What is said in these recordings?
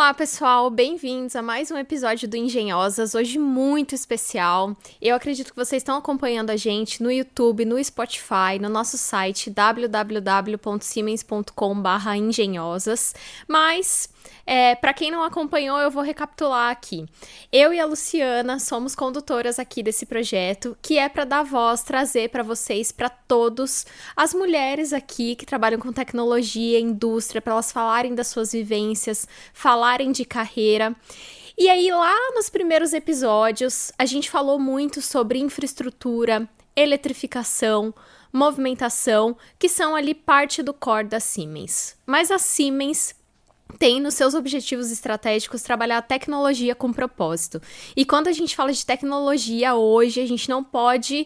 Olá, pessoal! Bem-vindos a mais um episódio do Engenhosas, hoje muito especial. Eu acredito que vocês estão acompanhando a gente no YouTube, no Spotify, no nosso site www.siemens.com/engenhosas, mas... para quem não acompanhou, eu vou recapitular aqui. Eu e a Luciana somos condutoras aqui desse projeto, que é para dar voz, trazer para vocês, para todos, as mulheres aqui que trabalham com tecnologia, indústria, para elas falarem das suas vivências, falarem de carreira. E aí, lá nos primeiros episódios, a gente falou muito sobre infraestrutura, eletrificação, movimentação, que são ali parte do core da Siemens. Mas a Siemens tem nos seus objetivos estratégicos trabalhar a tecnologia com propósito. E quando a gente fala de tecnologia hoje, a gente não pode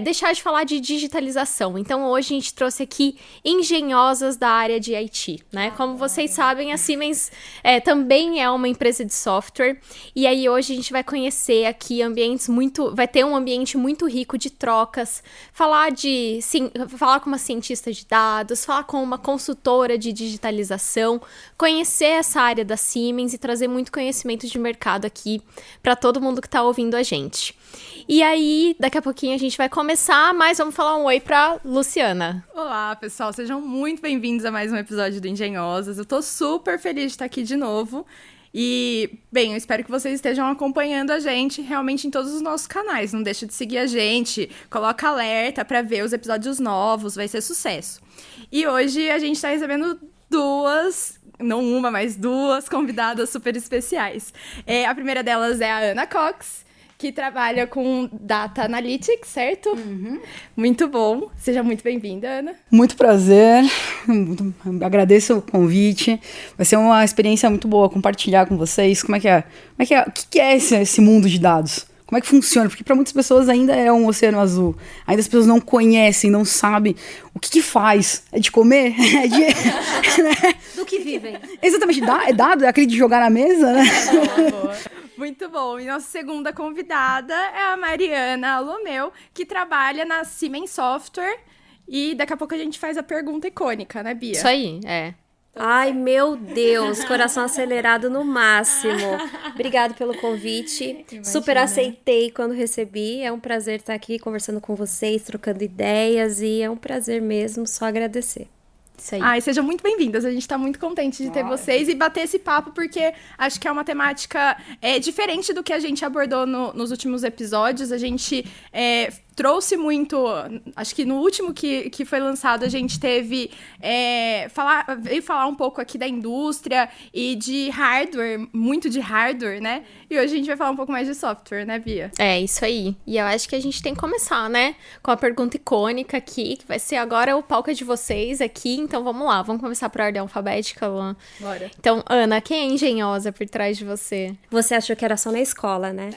deixar de falar de digitalização. Então hoje a gente trouxe aqui engenhosas da área de IT, né? Como vocês sabem, a Siemens também é uma empresa de software. E aí hoje a gente vai conhecer aqui vai ter um ambiente muito rico de trocas, falar com uma cientista de dados, falar com uma consultora de digitalização, conhecer essa área da Siemens e trazer muito conhecimento de mercado aqui para todo mundo que está ouvindo a gente. E aí, daqui a pouquinho a gente vai começar, mas vamos falar um oi para Luciana. Olá, pessoal, sejam muito bem-vindos a mais um episódio do Engenhosas. Eu tô super feliz de estar aqui de novo. E, bem, eu espero que vocês estejam acompanhando a gente realmente em todos os nossos canais. Não deixa de seguir a gente, coloca alerta para ver os episódios novos, vai ser sucesso. E hoje a gente está recebendo não uma, mas duas convidadas super especiais. A primeira delas é a Ana Cox, que trabalha com Data Analytics, certo? Uhum. Muito bom. Seja muito bem-vinda, Ana. Muito prazer. Agradeço o convite. Vai ser uma experiência muito boa compartilhar com vocês. O que é esse mundo de dados? Como é que funciona? Porque para muitas pessoas ainda é um oceano azul. Ainda as pessoas não conhecem, não sabem o que faz. É de comer? É de... Do que vivem. Exatamente. É dado? É aquele de jogar na mesa, né? Boa. Muito bom. E nossa segunda convidada é a Mariana Alomeu, que trabalha na Siemens Software. E daqui a pouco a gente faz a pergunta icônica, né, Bia? Isso aí, Ai, meu Deus, coração acelerado no máximo. Obrigado pelo convite. Imagina. Super aceitei quando recebi. É um prazer estar aqui conversando com vocês, trocando ideias, e é um prazer mesmo, só agradecer. Isso aí. Ai, sejam muito bem-vindas. A gente tá muito contente de ter vocês e bater esse papo, porque acho que é uma temática diferente do que a gente abordou nos últimos episódios. A gente trouxe muito... Acho que no último que foi lançado, a gente teve... veio falar um pouco aqui da indústria e de hardware, muito de hardware, né? E hoje a gente vai falar um pouco mais de software, né, Bia? É, isso aí. E eu acho que a gente tem que começar, né? Com a pergunta icônica aqui, que vai ser agora o palco de vocês aqui. Então, vamos lá. Vamos começar por ordem alfabética, Luan? Bora. Então, Ana, quem é engenhosa por trás de você? Você achou que era só na escola, né?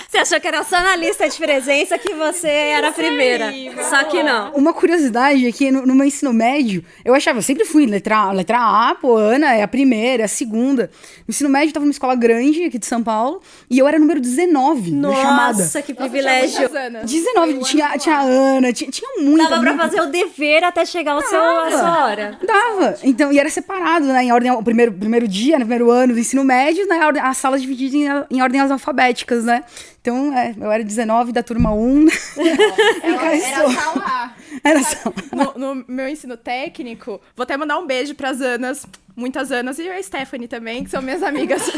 Você achou que era só na lista de presença que você era a primeira. Só que não. Uma curiosidade é que no meu ensino médio, eu sempre fui letra A, pô, Ana é a primeira, é a segunda. No ensino médio, eu tava numa escola grande aqui de São Paulo, e eu era número 19 na chamada. Nossa, que privilégio. 19, tinha a Ana, tinha muita. Dava pra fazer o dever até chegar a sua hora. Dava. Então, e era separado, né, em ordem, o primeiro dia, no primeiro ano do ensino médio, né, as salas divididas em ordens alfabéticas, né. Então, eu era 19 da turma 1. Era sala A. Era só. No meu ensino técnico, vou até mandar um beijo pras Anas, muitas Anas, e a Stephanie também, que são minhas amigas,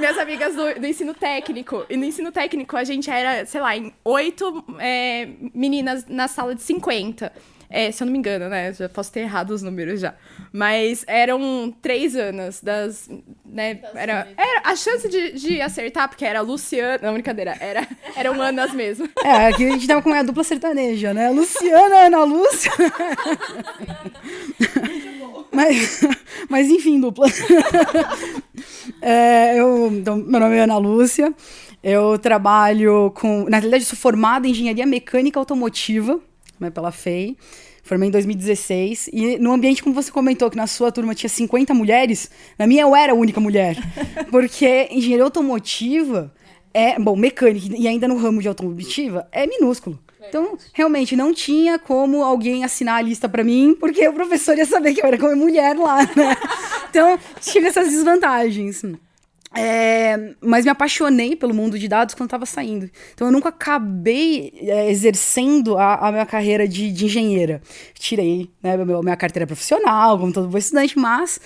minhas amigas do ensino técnico. E no ensino técnico, a gente era, sei lá, em 8 meninas na sala de 50. Se eu não me engano, né? Já posso ter errado os números já. Mas eram 3 anos né? Era a chance de acertar, porque era Luciana. Não, brincadeira. Eram Anas mesmo. Aqui a gente tava com a dupla sertaneja, né? Luciana, Ana Lúcia. Mas enfim, dupla. Então, meu nome é Ana Lúcia. Eu trabalho na realidade, eu sou formada em engenharia mecânica automotiva, né, pela FEI. Formei em 2016. E no ambiente, como você comentou, que na sua turma tinha 50 mulheres, na minha eu era a única mulher. Porque engenharia automotiva mecânica, e ainda no ramo de automotiva, é minúsculo. Então, realmente, não tinha como alguém assinar a lista pra mim, porque o professor ia saber que eu era como mulher lá, né? Então, tive essas desvantagens. Mas me apaixonei pelo mundo de dados quando estava saindo. Então, eu nunca acabei exercendo a minha carreira de engenheira. Tirei, né, minha carteira profissional, como todo bom estudante, mas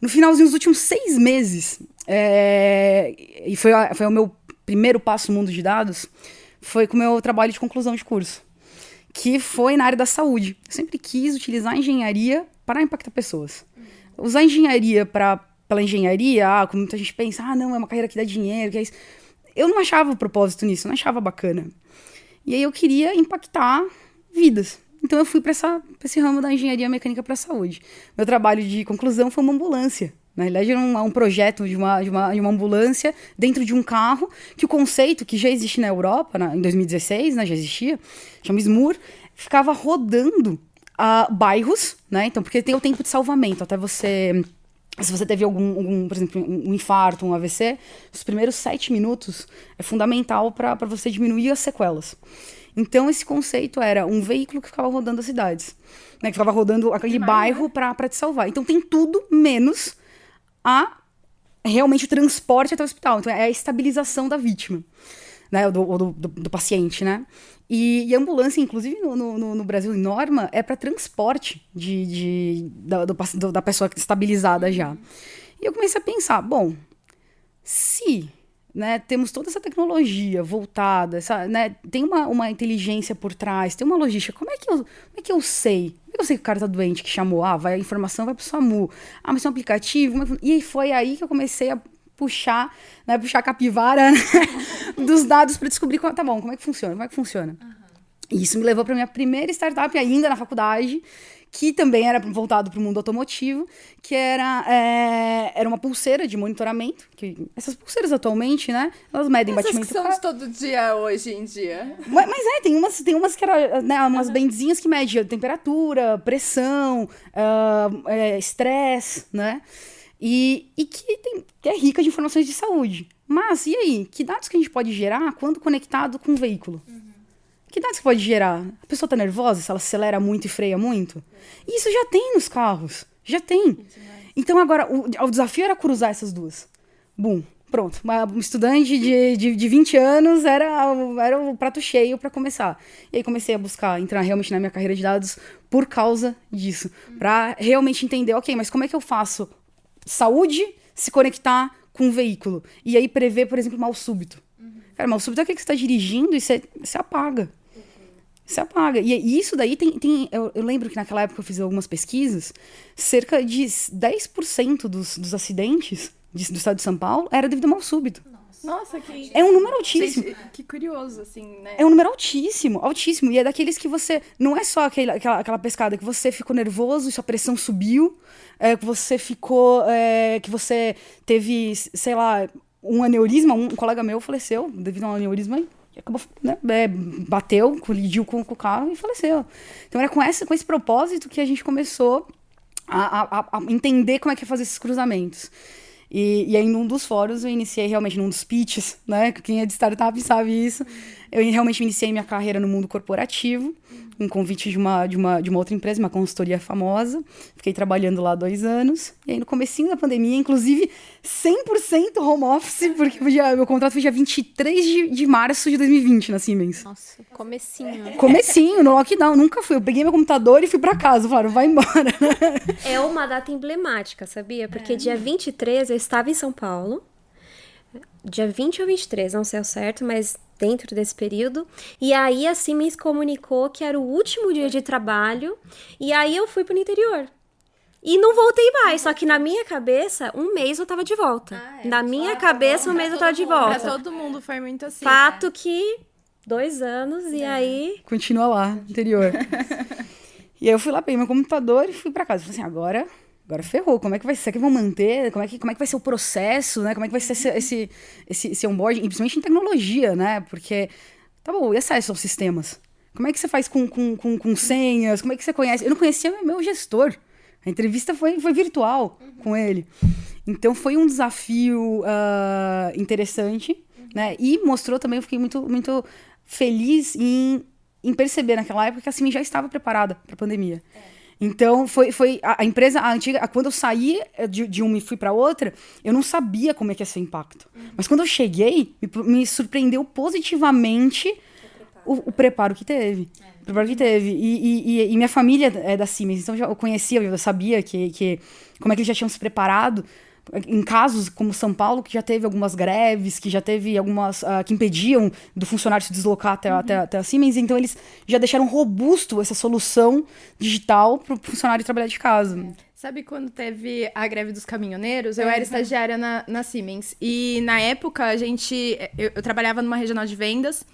no finalzinho dos últimos 6 meses, e foi o meu primeiro passo no mundo de dados, foi com o meu trabalho de conclusão de curso, que foi na área da saúde. Eu sempre quis utilizar a engenharia para impactar pessoas. Usar a engenharia pela engenharia, como muita gente pensa, não, é uma carreira que dá dinheiro, que é isso. Eu não achava propósito nisso, não achava bacana. E aí eu queria impactar vidas. Então eu fui para esse ramo da engenharia mecânica para a saúde. Meu trabalho de conclusão foi uma ambulância. Na realidade, era um projeto de uma ambulância dentro de um carro, que o conceito, que já existe na Europa, em 2016, né, já existia, chama SMUR, ficava rodando bairros, né? Então, porque tem o tempo de salvamento, até você... Se você teve por exemplo, um infarto, um AVC, os primeiros 7 minutos é fundamental para você diminuir as sequelas. Então, esse conceito era um veículo que ficava rodando as cidades, né? Que ficava rodando aquele bairro para te salvar. Então, tem tudo menos realmente o transporte até o hospital. Então, é a estabilização da vítima, né? Do paciente, né? E a ambulância, inclusive no Brasil, em norma, é para transporte da pessoa estabilizada já. E eu comecei a pensar, bom, se, né, temos toda essa tecnologia voltada, né, tem uma inteligência por trás, tem uma logística, como é que eu sei? Como é que eu sei que o cara tá doente, que chamou? A informação vai pro SAMU. Mas tem um aplicativo? E foi aí que eu comecei a puxar a capivara, né, dos dados para descobrir, como é que funciona. E isso me levou para minha primeira startup ainda na faculdade, que também era voltado para o mundo automotivo, que era uma pulseira de monitoramento, que essas pulseiras atualmente, né, elas medem batimento cardíaco. Essas que são de todo dia, hoje em dia. Mas tem umas que eram, né, umas bendezinhas que medem temperatura, pressão, estresse, né, e que é rica de informações de saúde. Mas, e aí? Que dados que a gente pode gerar quando conectado com um veículo? Que dados que pode gerar? A pessoa tá nervosa se ela acelera muito e freia muito? Isso já tem nos carros. Já tem. Então, agora, o desafio era cruzar essas duas. Bum, pronto. Um estudante de 20 anos era o prato cheio para começar. E aí comecei a entrar realmente na minha carreira de dados por causa disso. Para realmente entender, mas como é que eu faço saúde se conectar com um veículo? E aí prever, por exemplo, mal súbito. Cara, mal súbito é aquele que você está dirigindo e você apaga. Você apaga. E isso daí eu lembro que naquela época eu fiz algumas pesquisas, cerca de 10% dos acidentes do estado de São Paulo era devido a mal súbito. Nossa, que... É um número altíssimo. Gente, que curioso, assim, né? É um número altíssimo, altíssimo. E é daqueles que você... Não é só aquela pescada que você ficou nervoso e sua pressão subiu, que você ficou... que você teve, sei lá, um aneurisma. Um colega meu faleceu devido a um aneurisma e acabou, né, bateu, colidiu com o carro e faleceu. Então era com esse propósito que a gente começou a entender como é que é fazer esses cruzamentos. E aí, num dos fóruns, eu iniciei realmente, num dos pitches, né? Quem é de startup sabe isso. Eu realmente iniciei minha carreira no mundo corporativo, um convite de uma outra empresa, uma consultoria famosa. Fiquei trabalhando lá 2 anos. E aí, no comecinho da pandemia, inclusive, 100% home office, porque meu contrato foi dia 23 de março de 2020 na Siemens. Nossa, comecinho. Comecinho, no lockdown, nunca fui. Eu peguei meu computador e fui pra casa. Falaram, vai embora. É uma data emblemática, sabia? Porque dia 23 eu estava em São Paulo. Dia 20 ou 23, não sei ao certo, mas dentro desse período. E aí a Siemens comunicou que era o último dia de trabalho. E aí eu fui pro interior. E não voltei mais, só que na minha cabeça, 1 mês eu tava de volta. Na minha cabeça, 1 mês eu tava de volta. Pra todo mundo foi muito assim. Fato que 2 anos e aí... Continua lá, no interior. E aí eu fui lá, peguei meu computador e fui pra casa. Falei assim, agora ferrou. Como é que vai ser? Será que vão manter? Como é que vai ser o processo, né? Como é que vai ser esse onboarding? E principalmente em tecnologia, né? Porque, tá bom, e acesso aos sistemas? Como é que você faz com senhas? Como é que você conhece? Eu não conhecia meu gestor. A entrevista foi virtual com ele. Então, foi um desafio interessante, né? E mostrou também, eu fiquei muito, muito feliz em perceber naquela época que a Siemens já estava preparada para a pandemia. Então, foi a empresa, a antiga, quando eu saí de uma e fui para outra, eu não sabia como é que ia ser o impacto. Mas quando eu cheguei, me surpreendeu positivamente o preparo que teve. O preparo que teve. E minha família é da Siemens, então eu conhecia, eu sabia como é que eles já tinham se preparado. Em casos como São Paulo, que já teve algumas greves, que já teve algumas que impediam do funcionário se deslocar até a Siemens, então eles já deixaram robusto essa solução digital para o funcionário trabalhar de casa. Sabe quando teve a greve dos caminhoneiros? Eu era estagiária na Siemens. E na época, eu trabalhava numa regional de vendas.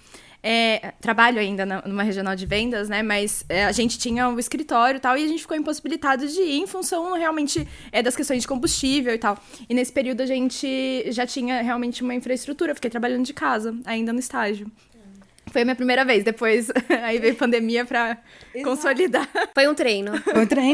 Trabalho ainda numa regional de vendas, né? Mas a gente tinha o escritório e tal, e a gente ficou impossibilitado de ir em função realmente das questões de combustível e tal. E nesse período a gente já tinha realmente uma infraestrutura. Eu fiquei trabalhando de casa, ainda no estágio. Foi a minha primeira vez, depois aí veio pandemia pra consolidar. Foi um treino.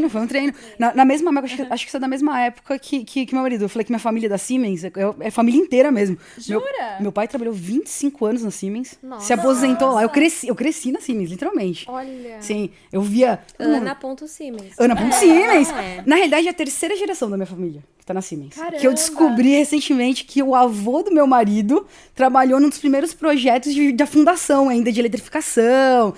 Foi um treino. Na mesma época, acho que isso é da mesma época que meu marido. Eu falei que minha família é da Siemens, é família inteira mesmo. Jura? Meu pai trabalhou 25 anos na Siemens, Nossa. se aposentou lá. Eu cresci na Siemens, literalmente. Olha. Sim, eu via... Ana.Siemens. Siemens. Na realidade, é a terceira geração da minha família que tá na Siemens. Caramba. Que eu descobri recentemente que o avô do meu marido trabalhou num dos primeiros projetos da fundação ainda, de eletrificação.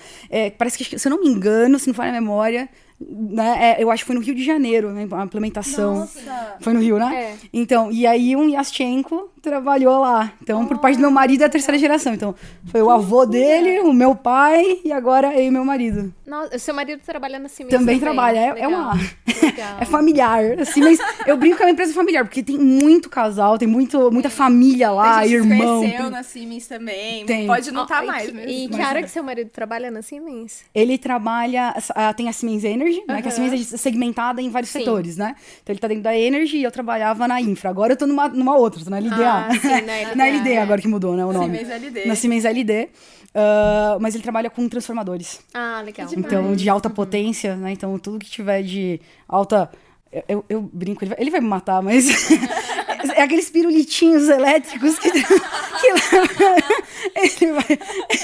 Parece que, se eu não me engano, se não falha a memória, né, eu acho que foi no Rio de Janeiro, né, a implementação. Nossa. Foi no Rio, né? Então, e aí um Yaschenko trabalhou lá. Então, por parte do meu marido, é a terceira geração. Então, foi o avô dele, o meu pai e agora eu e meu marido. Nossa, seu marido trabalha na Siemens Também trabalha. É Legal. é familiar. Assim, mas eu brinco que é uma empresa familiar, porque tem muito casal, tem muita família lá, A gente irmão. cresceu na Siemens também. Tem. Pode não estar mais mesmo. E que área que seu marido trabalha na Siemens? Ele trabalha, tem a Siemens Energy, né? Que a Siemens é segmentada em vários setores, né? Então ele tá dentro da Energy e eu trabalhava na Infra. Agora eu tô numa outra, tô na LDA. Sim, na LDA agora que mudou, né, o nome. Siemens LD. Na Siemens LD. Mas ele trabalha com transformadores. Ah, legal. Então, de alta potência, né? Então, tudo que tiver de alta... Eu brinco, ele vai me matar, mas... é aqueles pirulitinhos elétricos que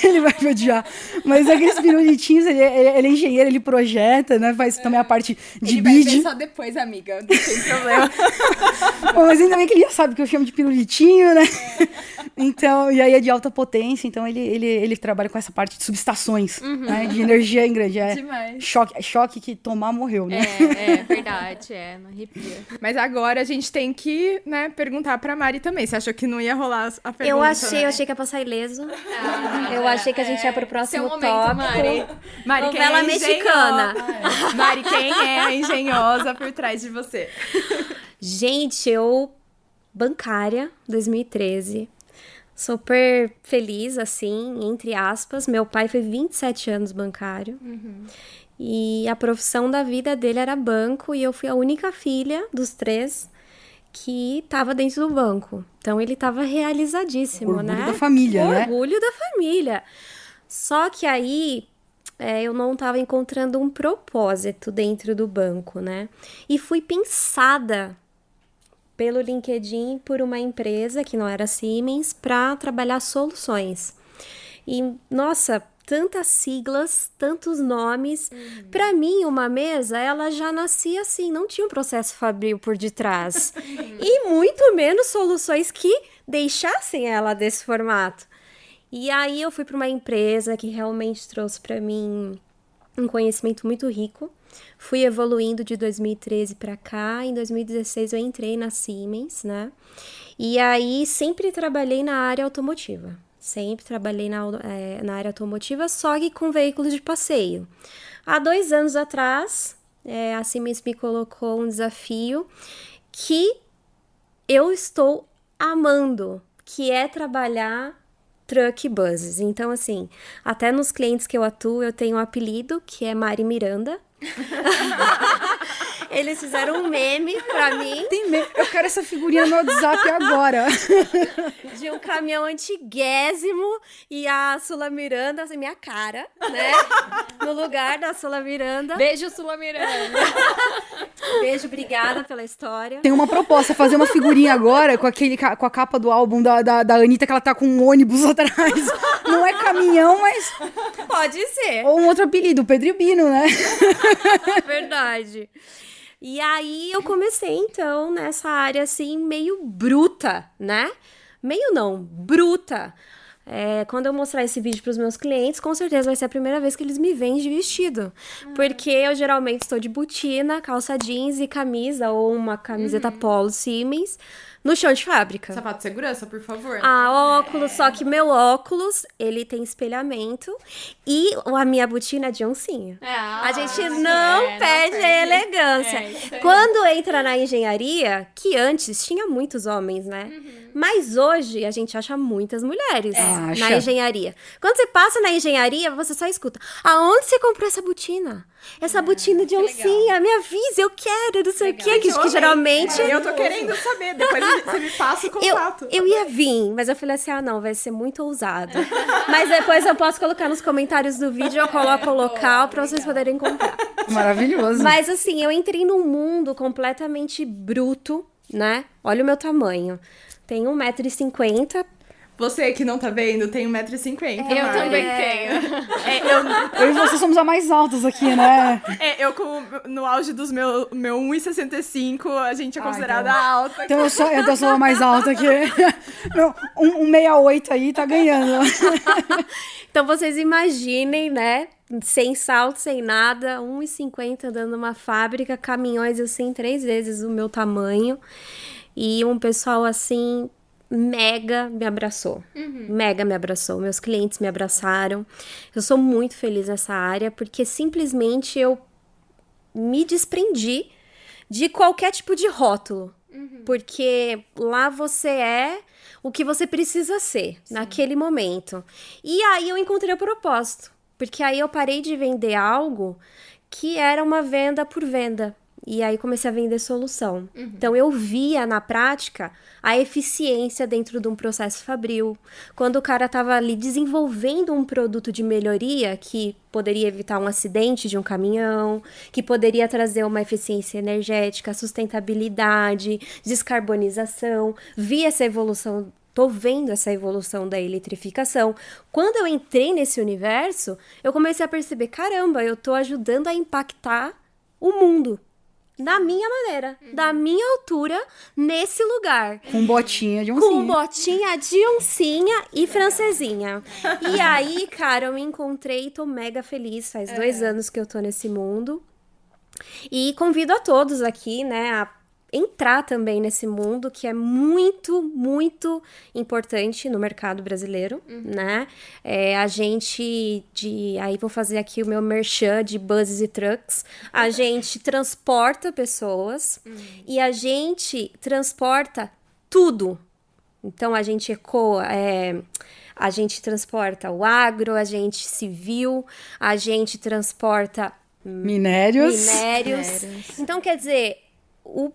ele vai me odiar. Mas aqueles pirulitinhos, ele é engenheiro, ele projeta, né? Faz também a parte de Ele vai bid. ver só depois, amiga. Não tem problema. Bom, mas ainda bem que ele já sabe que eu chamo de pirulitinho, né? Então, e aí é de alta potência, então ele trabalha com essa parte de subestações, né? De energia em grande. Demais. Choque que tomar morreu, né? É verdade, não arrepia. Mas agora a gente tem que, né, perguntar pra Mari também. Você achou que não ia rolar a pergunta, Eu achei né? que ia passar ileso. Eu achei que a gente ia pro próximo Seu momento, tópico. Mari. Mari, quem Novela é mexicana. engenhosa? Mari, quem é a engenhosa por trás de você? Gente, eu... Bancária, 2013. Super feliz, assim, entre aspas. Meu pai foi 27 anos bancário. E a profissão da vida dele era banco. E eu fui a única filha dos 3 que tava dentro do banco. Então, ele tava realizadíssimo, Orgulho né? da família, né? Orgulho da família. Só que aí... eu não estava encontrando um propósito dentro do banco, né? E fui pensada pelo LinkedIn por uma empresa que não era Siemens para trabalhar soluções. E, nossa, tantas siglas, tantos nomes. Para mim, uma mesa, ela já nascia assim, não tinha um processo fabril por detrás. E muito menos soluções que deixassem ela desse formato. E aí eu fui para uma empresa que realmente trouxe para mim um conhecimento muito rico. Fui evoluindo de 2013 para cá. Em 2016 eu entrei na Siemens, né? E aí sempre trabalhei na área automotiva. Sempre trabalhei na área automotiva, só que com veículos de passeio. Há 2 anos atrás, a Siemens me colocou um desafio que eu estou amando, que é trabalhar truck buses. Então, assim, até nos clientes que eu atuo, eu tenho um apelido, que é Mari Miranda. Eles fizeram um meme pra mim. Eu quero essa figurinha no WhatsApp agora. De um caminhão antiguésimo e a Sula Miranda, assim, minha cara, né? No lugar da Sula Miranda. Beijo, Sula Miranda. Beijo, obrigada pela história. Tem uma proposta, fazer uma figurinha agora com a capa do álbum da Anitta, que ela tá com um ônibus atrás. Não é caminhão, mas... Pode ser. Ou um outro apelido, Pedro e Bino, né? Verdade. E aí eu comecei, então, nessa área, assim, meio bruta, né? Meio não, bruta. Quando eu mostrar esse vídeo para os meus clientes, com certeza vai ser a primeira vez que eles me veem de vestido. Porque eu geralmente estou de botina, calça jeans e camisa, ou uma camiseta polo Siemens, no chão de fábrica. Sapato de segurança, por favor. Óculos, só que meu óculos, ele tem espelhamento e a minha botina é de oncinha. A gente não perde a elegância. Quando entra na engenharia, que antes tinha muitos homens, né? Mas hoje a gente acha muitas mulheres na engenharia. Quando você passa na engenharia, você só escuta: aonde você comprou essa botina? Essa botina de oncinha, me avisa, eu quero, não sei o quê. Que geralmente... Eu tô querendo saber, depois você me passa o contato. Eu ia vir, mas eu falei assim, não, vai ser muito ousado. Mas depois eu posso colocar nos comentários do vídeo, eu coloco o local pra vocês poderem comprar. Maravilhoso. Mas assim, eu entrei num mundo completamente bruto, né? Olha o meu tamanho. Tenho 1,50 m. Você que não tá vendo, tem 1,50 m. Eu também tenho. Eu e você somos a mais altas aqui, né? Eu no auge dos meu 1,65 m, a gente é considerada alta. Então eu sou a mais alta aqui. Meu, 1,68 aí tá ganhando. Então vocês imaginem, né? Sem salto, sem nada, 1,50 m andando numa fábrica, caminhões assim, 3 vezes o meu tamanho. E um pessoal assim... mega me abraçou. Mega me abraçou. Meus clientes me abraçaram. Eu sou muito feliz nessa área porque simplesmente eu me desprendi de qualquer tipo de rótulo. Porque lá você é o que você precisa ser naquele momento. E aí eu encontrei o propósito. Porque aí eu parei de vender algo que era uma venda por venda. E aí comecei a vender solução. Então eu via na prática a eficiência dentro de um processo fabril. Quando o cara estava ali desenvolvendo um produto de melhoria que poderia evitar um acidente de um caminhão, que poderia trazer uma eficiência energética, sustentabilidade, descarbonização. Vi essa evolução. Tô vendo essa evolução da eletrificação. Quando eu entrei nesse universo, eu comecei a perceber, caramba, eu tô ajudando a impactar o mundo. Da minha maneira, da minha altura, nesse lugar. Com botinha de oncinha. Com botinha de oncinha e francesinha. E aí, cara, eu me encontrei e tô mega feliz. Faz 2 anos que eu tô nesse mundo. E convido a todos aqui, né, a entrar também nesse mundo que é muito, muito importante no mercado brasileiro, né? A gente aí vou fazer aqui o meu merchan de buses e trucks. A gente transporta pessoas e a gente transporta tudo. Então a gente a gente transporta o agro, a gente civil, a gente transporta minérios. Então quer dizer, o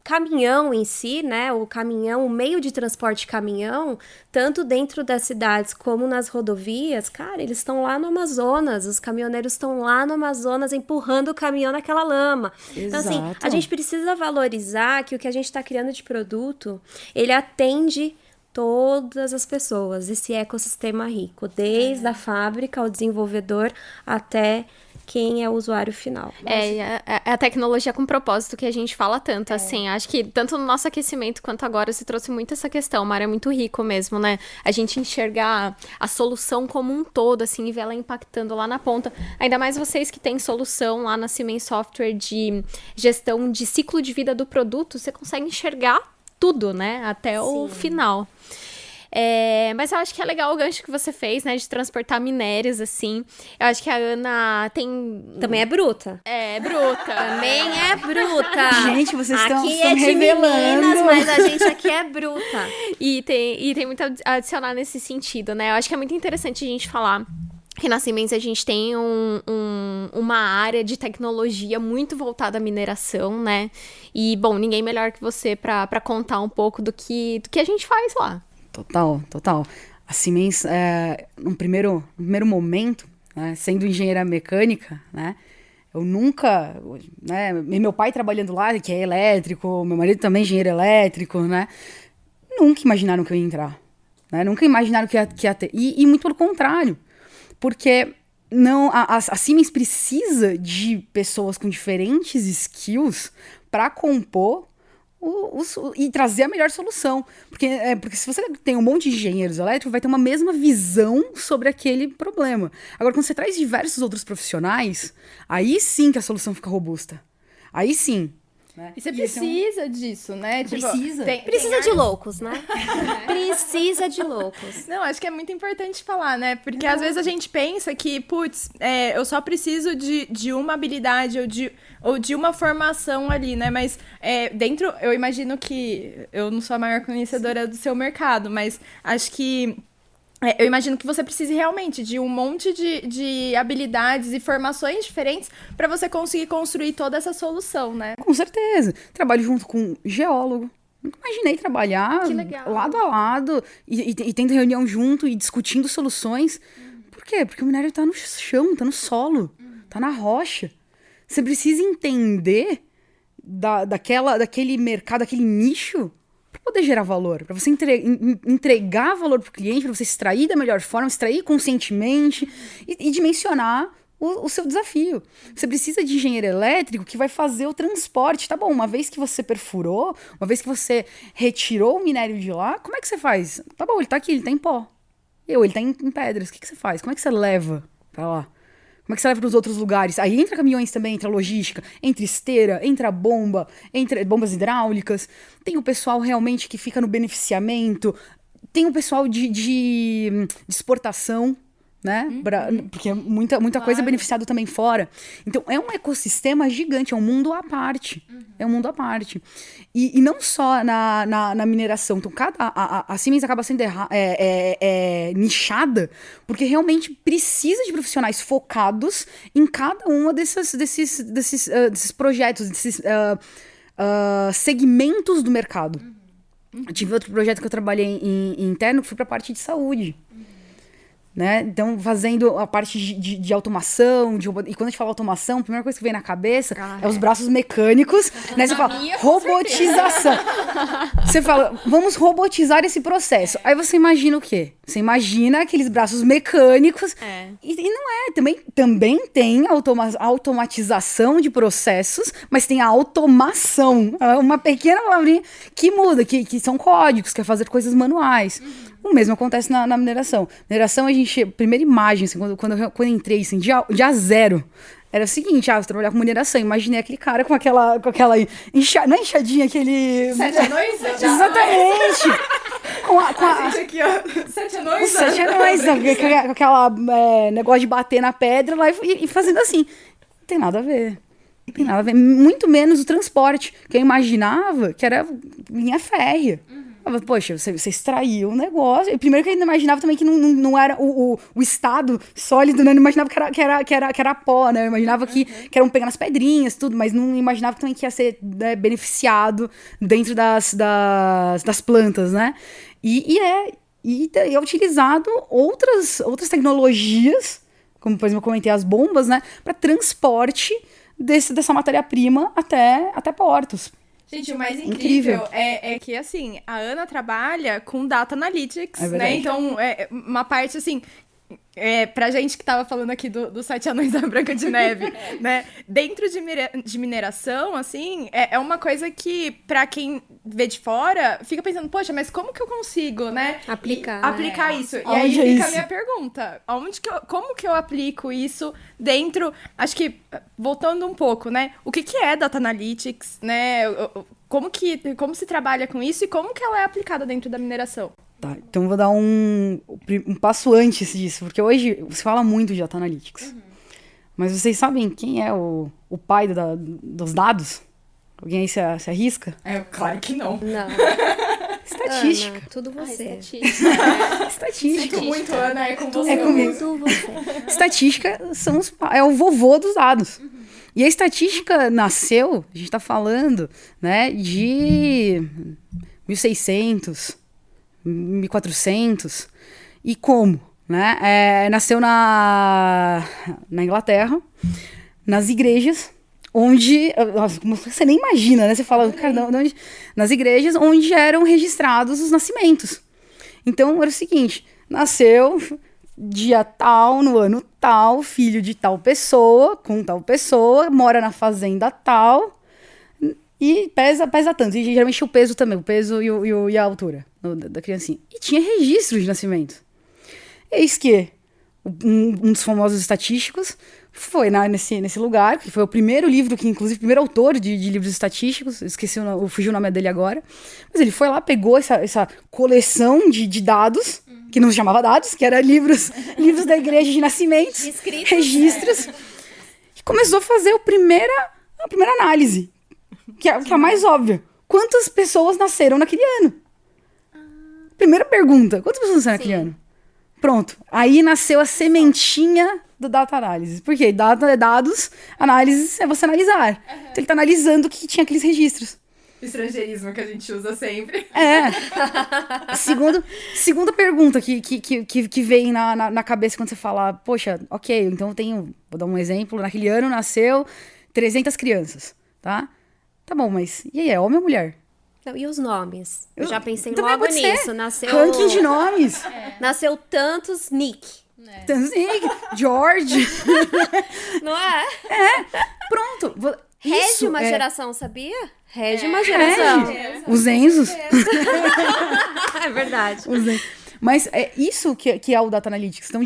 caminhão em si, né, o meio de transporte caminhão, tanto dentro das cidades como nas rodovias, cara, eles estão lá no Amazonas, os caminhoneiros estão lá no Amazonas empurrando o caminhão naquela lama. Então, assim, a gente precisa valorizar que o que a gente está criando de produto, ele atende todas as pessoas, esse ecossistema rico, desde a fábrica, ao desenvolvedor, até quem é o usuário final. É a tecnologia com propósito que a gente fala tanto, assim, acho que tanto no nosso aquecimento quanto agora você trouxe muito essa questão, Mara, é muito rico mesmo, né, a gente enxergar a solução como um todo, assim, e ver ela impactando lá na ponta, ainda mais vocês que têm solução lá na Siemens Software de gestão de ciclo de vida do produto, você consegue enxergar tudo, né, até o final. Mas eu acho que é legal o gancho que você fez, né, de transportar minérios, assim. Eu acho que a Ana tem... Também é bruta. É, bruta. Também é bruta. Gente, vocês estão aqui é de revelando. Meninas, mas a gente aqui é bruta. E tem muito a adicionar nesse sentido, né? Eu acho que é muito interessante a gente falar que na Siemens a gente tem uma área de tecnologia muito voltada à mineração, né? E, bom, ninguém melhor que você pra contar um pouco do que a gente faz lá. Total. A Siemens, no primeiro momento, né, sendo engenheira mecânica, né, Eu nunca, né? Meu pai trabalhando lá, que é elétrico, meu marido também é engenheiro elétrico, né? Nunca imaginaram que eu ia entrar, né? Nunca imaginaram que ia ter. E muito pelo contrário, porque não, a Siemens precisa de pessoas com diferentes skills para compor e trazer a melhor solução. Porque se você tem um monte de engenheiros elétricos, vai ter uma mesma visão sobre aquele problema. Agora, quando você traz diversos outros profissionais, aí sim que a solução fica robusta. Aí sim. Né? E você precisa disso, né? Precisa. Precisa de loucos, né? Precisa de loucos. Não, acho que é muito importante falar, né? Porque às vezes a gente pensa que, putz, eu só preciso de uma habilidade ou de uma formação ali, né? Mas dentro, eu imagino que eu não sou a maior conhecedora do seu mercado, mas acho que eu imagino que você precise realmente de um monte de habilidades e formações diferentes para você conseguir construir toda essa solução, né? Com certeza. Trabalho junto com geólogo. Nunca imaginei trabalhar lado a lado e tendo reunião junto e discutindo soluções. Por quê? Porque o minério tá no chão, tá no solo, tá na rocha. Você precisa entender daquele mercado, daquele nicho, para poder gerar valor, para você entregar valor para o cliente, para você extrair da melhor forma, extrair conscientemente e dimensionar o seu desafio. Você precisa de engenheiro elétrico que vai fazer o transporte. Tá bom, uma vez que você perfurou, uma vez que você retirou o minério de lá, como é que você faz? Tá bom, ele tá aqui, ele tá em pó. Ele tá em pedras. O que você faz? Como é que você leva para lá? Como é que você leva para os outros lugares? Aí entra caminhões também, entra logística, entra esteira, entra bomba, entra bombas hidráulicas. Tem o pessoal realmente que fica no beneficiamento. Tem o pessoal de exportação, né? Porque muita coisa é beneficiada também fora. Então, é um ecossistema gigante, é um mundo à parte. É um mundo à parte. E não só na mineração. Então, a Siemens acaba sendo nichada, porque realmente precisa de profissionais focados em cada um desses projetos, desses segmentos do mercado. Tive outro projeto que eu trabalhei interno, que foi para a parte de saúde. Né? Então, fazendo a parte de automação, e quando a gente fala automação, a primeira coisa que vem na cabeça é os braços mecânicos, né? Você fala, robotização. Você fala, vamos robotizar esse processo. Aí você imagina o quê? Você imagina aqueles braços mecânicos. E não é. Também tem automatização de processos, mas tem a automação. Uma pequena palavrinha que muda, que são códigos, que é fazer coisas manuais. O mesmo acontece na mineração. Mineração, primeira imagem, assim, quando eu entrei, assim, dia zero, era o seguinte, você trabalhar com mineração, imaginei aquele cara com aquela não é enxadinha, aquele... Sete anões? Exatamente! A gente aqui, ó, sete anões? Sete anões, com aquela negócio de bater na pedra lá e fazendo assim. Não tem nada a ver. Não tem nada a ver. Muito menos o transporte, que eu imaginava que era linha férrea. Poxa, você extraiu o negócio. E primeiro que eu ainda imaginava também que não era o estado sólido, né? Eu não imaginava que era pó, né? Eu imaginava que eram pequenas pedrinhas, tudo, mas não imaginava também que ia ser, né, beneficiado dentro das plantas, né? E é utilizado outras tecnologias, como, por exemplo, eu comentei as bombas, né? Para transporte dessa matéria-prima até portos. Gente, o mais incrível é que, assim, a Ana trabalha com Data Analytics, né? Então, uma parte, assim, pra gente que tava falando aqui dos 7 anões da Branca de Neve, né? Dentro de mineração, assim, é uma coisa que, pra quem vê de fora, fica pensando, poxa, mas como que eu consigo, né? Aplicar isso. E aí fica a minha pergunta, como que eu aplico isso dentro, acho que, voltando um pouco, né? O que é Data Analytics, né? Como se trabalha com isso e como que ela é aplicada dentro da mineração? Tá, então eu vou dar um passo antes disso, porque hoje se fala muito de Data Analytics. Mas vocês sabem quem é o pai dos dados? Alguém aí se arrisca? Claro que não. Não. Estatística. Ana, tudo você. Estatística. Sinto muito, Ana, é com você. É comigo. Tudo você. Estatística é o vovô dos dados. E a estatística nasceu, a gente tá falando, né, de 1600... 1400. E como? Né? Nasceu na Inglaterra, nas igrejas, onde... Nossa, você nem imagina, né? Você fala, cara, nas igrejas onde eram registrados os nascimentos. Então, era o seguinte, nasceu dia tal, no ano tal, filho de tal pessoa, com tal pessoa, mora na fazenda tal, e pesa tanto. E geralmente o peso também, o peso e a altura da criancinha. E tinha registro de nascimento. Eis que um dos famosos estatísticos foi nesse lugar, que foi o primeiro livro, que inclusive o primeiro autor de livros estatísticos, fugiu o nome dele agora, mas ele foi lá, pegou essa coleção de dados, que não se chamava dados, que era livros da igreja de nascimentos, Escritos, registros, e começou a fazer a primeira análise, que é a mais óbvia. Quantas pessoas nasceram naquele ano? Primeira pergunta, quantas pessoas nasceram naquele ano? Pronto. Aí nasceu a sementinha do data analysis. Por quê? Data é dados, análise é você analisar. Então ele tá analisando o que tinha aqueles registros. Estrangeirismo que a gente usa sempre. Segunda pergunta que vem na cabeça quando você fala, poxa, ok, então vou dar um exemplo, naquele ano nasceu 300 crianças, tá? Tá bom, mas e aí, é homem ou mulher? Não, e os nomes? Eu já pensei também logo pode ser. nisso. Nasceu... Ranking de nomes. Nasceu tantos Nick. George. Não é? Pronto. Rege Isso uma é- geração, sabia? Rege uma geração. Rege. Os Enzos. É verdade. Mas é isso que é o Data Analytics. Então,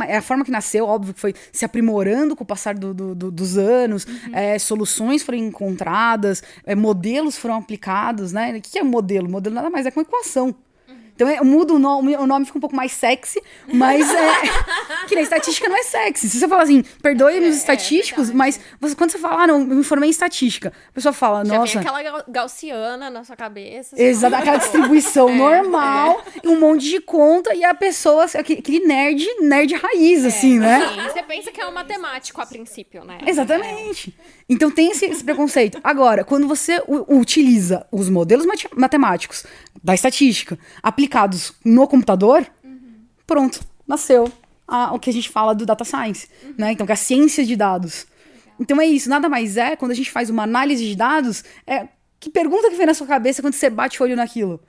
é a forma que nasceu, óbvio que foi se aprimorando com o passar dos anos, soluções foram encontradas, modelos foram aplicados, né? O que é modelo? Modelo nada mais é que uma equação. Então, muda o nome fica um pouco mais sexy, mas que na estatística não é sexy. Se você fala assim, perdoe-me os estatísticos, mas quando você fala, não, eu me formei em estatística, a pessoa fala, Já nossa... vem aquela gaussiana na sua cabeça. assim, Exato, aquela distribuição normal, e um monte de conta, e a pessoa, aquele nerd raiz, assim, né? Sim, você pensa que é um matemático a princípio, né? Exatamente. Então tem esse preconceito. Agora, quando você utiliza os modelos matemáticos da estatística aplicados no computador, pronto, nasceu o que a gente fala do data science, né? Então, que é a ciência de dados. Então é isso, nada mais é, quando a gente faz uma análise de dados, que pergunta que vem na sua cabeça quando você bate o olho naquilo?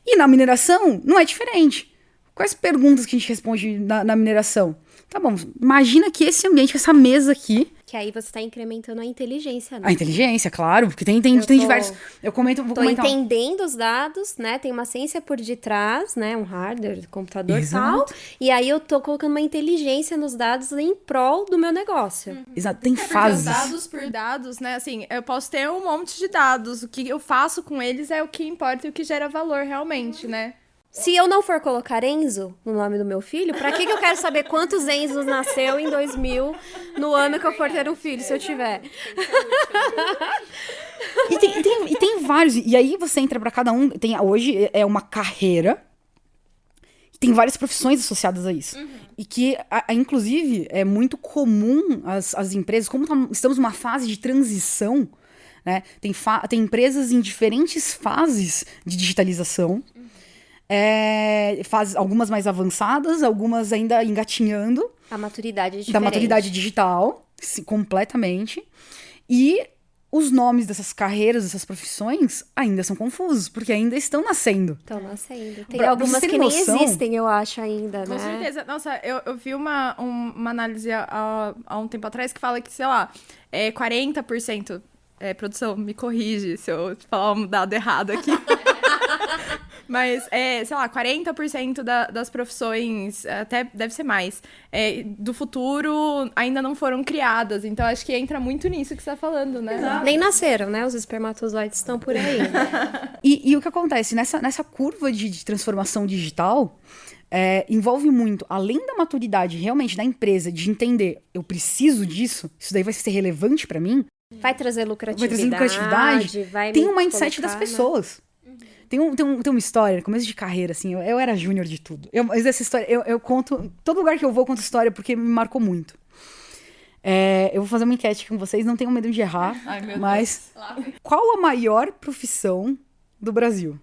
E na mineração, não é diferente. Quais perguntas que a gente responde na mineração? Tá bom, imagina que esse ambiente, essa mesa aqui... Que aí você tá incrementando a inteligência, né? A inteligência, claro, porque tem diversos... Vou Tô comentar... entendendo os dados, né? Tem uma ciência por detrás, né? Um hardware, computador e Exato. tal. E aí eu tô colocando uma inteligência nos dados em prol do meu negócio. Exato, tem Porque os fases. dados por dados, né? Assim, eu posso ter um monte de dados. O que eu faço com eles é o que importa e o que gera valor realmente, né? Se eu não for colocar Enzo no nome do meu filho, pra que eu quero saber quantos Enzos nasceu em 2000, no ano que eu for ter um filho, se eu tiver? E tem vários. E aí você entra pra cada um. Hoje é uma carreira. Tem várias profissões associadas a isso. E que, inclusive, é muito comum as empresas, como estamos numa fase de transição, né? Tem empresas em diferentes fases de digitalização. Algumas mais avançadas, algumas ainda engatinhando. A maturidade é diferente. Da maturidade digital, completamente. E os nomes dessas carreiras, dessas profissões, ainda são confusos, porque ainda estão nascendo. Estão nascendo. Tem Pra algumas vocês que terem nem noção- existem, eu acho, ainda, Com né? certeza. Nossa, eu vi uma análise há um tempo atrás que fala que, sei lá, 40%... produção, me corrige se eu falar um dado errado aqui. Mas, sei lá, 40% das profissões, até deve ser mais, do futuro ainda não foram criadas. Então, acho que entra muito nisso que você tá falando, né? Exato. Nem nasceram, né? Os espermatozoides estão por aí. E o que acontece? Nessa curva de transformação digital, envolve muito, além da maturidade realmente da empresa, de entender, eu preciso disso, isso daí vai ser relevante pra mim, Vai trazer lucratividade. Vai tem me um mindset colocar, das né? pessoas. Tem uma história, no começo de carreira, assim, eu era júnior de tudo. Mas essa história, eu conto, todo lugar que eu vou, eu conto história porque me marcou muito. Eu vou fazer uma enquete com vocês, não tenham medo de errar, Ai, meu mas Deus. qual a maior profissão do Brasil?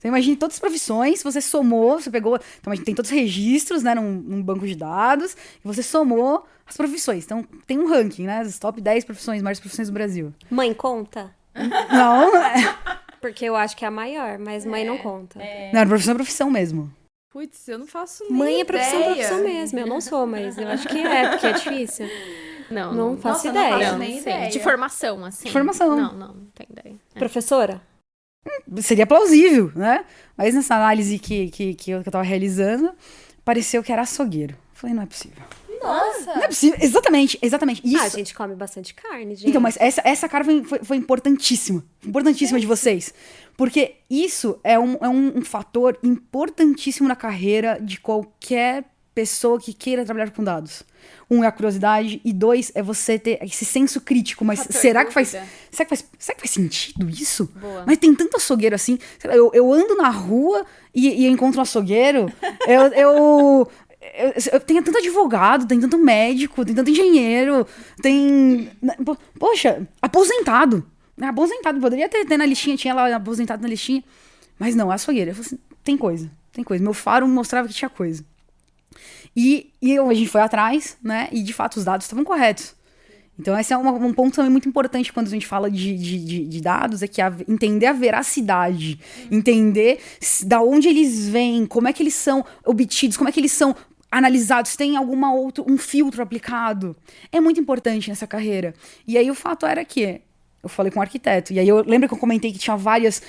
Então imagine todas as profissões, você somou, você pegou... Então tem todos os registros, né, num banco de dados, e você somou as profissões. Então tem um ranking, né, as top 10 profissões, maiores profissões do Brasil. Mãe conta? Não, Porque eu acho que é a maior, mas mãe não conta. não, profissão é profissão mesmo. Putz, eu não faço nem Mãe é ideia. profissão mesmo. Eu não sou, mas eu acho que é, porque é difícil. Não faço Nossa, não ideia. faço Não, nem sim. ideia. De formação, assim. De formação. Não tem ideia. Professora? Seria plausível, né? Mas nessa análise que eu tava realizando, pareceu que era açougueiro. Falei, não é possível. Nossa! Não é possível. Exatamente. Isso. Ah, a gente come bastante carne, gente. Então, mas essa cara foi importantíssima. Importantíssima de vocês. Porque isso é um fator importantíssimo na carreira de qualquer pessoa que queira trabalhar com dados. Um é a curiosidade, e dois é você ter esse senso crítico. Mas Fator será que dúvida. será que faz sentido isso? Boa. Mas tem tanto açougueiro assim. Sei lá, eu ando na rua e eu encontro um açougueiro. Eu tenho tanto advogado, tem tanto médico, tem tanto engenheiro, tem... Poxa, aposentado. Aposentado, poderia ter na listinha, tinha lá aposentado na listinha. Mas não, é açougueiro. Eu falei assim, tem coisa. Meu faro mostrava que tinha coisa. E a gente foi atrás, né? E de fato os dados estavam corretos. Então esse é um ponto também muito importante quando a gente fala de dados, é que entender a veracidade, entender da onde eles vêm, como é que eles são obtidos, como é que eles são analisados, se tem um filtro aplicado. É muito importante nessa carreira. E aí o fato era que eu falei com um arquiteto, e aí eu lembro que eu comentei que tinha várias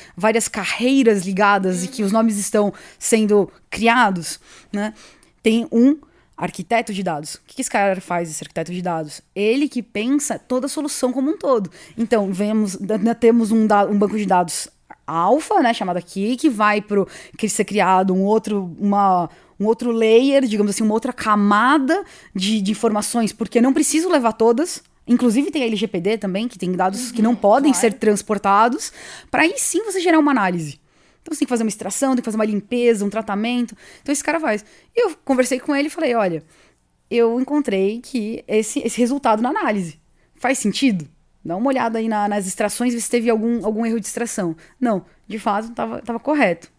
carreiras ligadas e que os nomes estão sendo criados, né? Tem um arquiteto de dados. O que esse cara faz, esse arquiteto de dados? Ele que pensa toda a solução como um todo. Então, temos um banco de dados alfa, né, chamado aqui, que vai ser criado um outro layer, digamos assim, uma outra camada de informações, porque não preciso levar todas. Inclusive tem a LGPD também, que tem dados que não podem ser transportados, para aí sim você gerar uma análise. Então você tem que fazer uma extração, tem que fazer uma limpeza, um tratamento. Então esse cara faz. E eu conversei com ele e falei, olha, eu encontrei que esse resultado na análise faz sentido? Dá uma olhada aí nas extrações e ver se teve algum erro de extração. Não, de fato estava correto.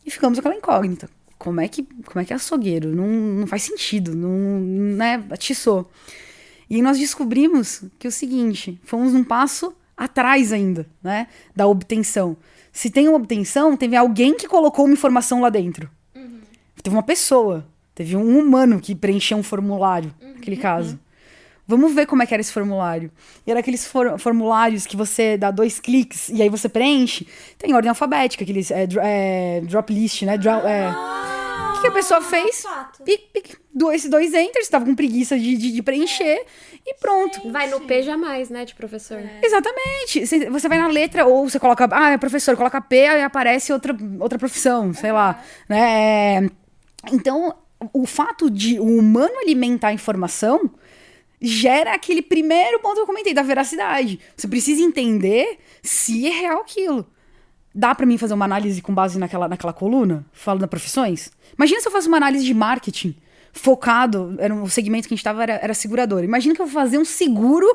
E ficamos com aquela incógnita. Como é que é açougueiro? Não faz sentido, né? Atiçou. E nós descobrimos que é o seguinte, fomos um passo atrás ainda, né? Da obtenção. Se tem uma obtenção, teve alguém que colocou uma informação lá dentro. Teve uma pessoa, teve um humano que preencheu um formulário, naquele caso. Vamos ver como é que era esse formulário. E era aqueles formulários que você dá 2 cliques e aí você preenche. Tem ordem alfabética, aqueles drop list, né? O que a pessoa fez? Pic, esses 2 enters, estava com preguiça de preencher e pronto. Vai no P jamais, né, de professor. Exatamente. Você vai na letra, ou você coloca... Ah, é professor, coloca P, aí aparece outra profissão, sei lá. Né? Então, o fato de o humano alimentar a informação gera aquele primeiro ponto que eu comentei, da veracidade. Você precisa entender se é real aquilo. Dá pra mim fazer uma análise com base naquela coluna, falando de profissões? Imagina se eu faço uma análise de marketing focado, o segmento que a gente estava era seguradora. Imagina que eu vou fazer um seguro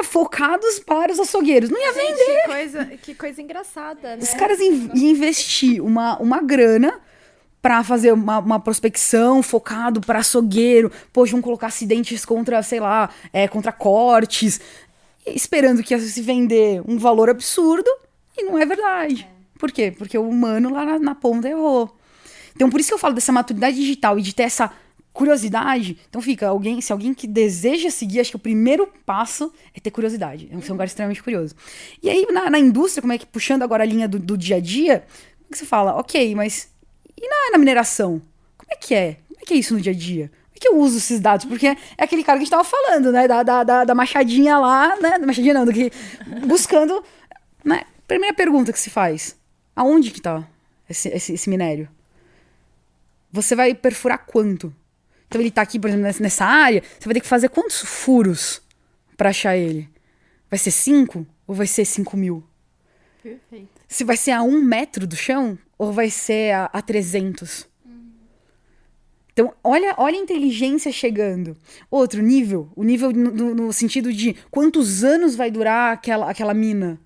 focados para os açougueiros. Não ia vender. Que coisa engraçada, né? Os caras iam investir uma grana para fazer uma prospecção focado para açougueiro. Poxa, vão colocar acidentes contra, sei lá, contra cortes, esperando que ia se vender um valor absurdo. E não é verdade. Por quê? Porque o humano lá na ponta errou. Então, por isso que eu falo dessa maturidade digital e de ter essa curiosidade. Então, se alguém que deseja seguir, acho que o primeiro passo é ter curiosidade. É ser um cara extremamente curioso. E aí, na indústria, como é que, puxando agora a linha do dia a dia, como é que você fala, ok, mas e na mineração? Como é que é? Como é que é isso no dia a dia? Como é que eu uso esses dados? Porque é aquele cara que a gente tava falando, né? Da machadinha lá, né? Da machadinha não, buscando, né? Primeira pergunta que se faz. Aonde que tá esse minério? Você vai perfurar quanto? Então ele tá aqui, por exemplo, nessa área, você vai ter que fazer quantos furos pra achar ele? Vai ser 5 ou vai ser 5.000? Perfeito. Se vai ser a 1 metro do chão ou vai ser a 300? Então, olha a inteligência chegando. Outro nível, o nível no sentido de quantos anos vai durar aquela mina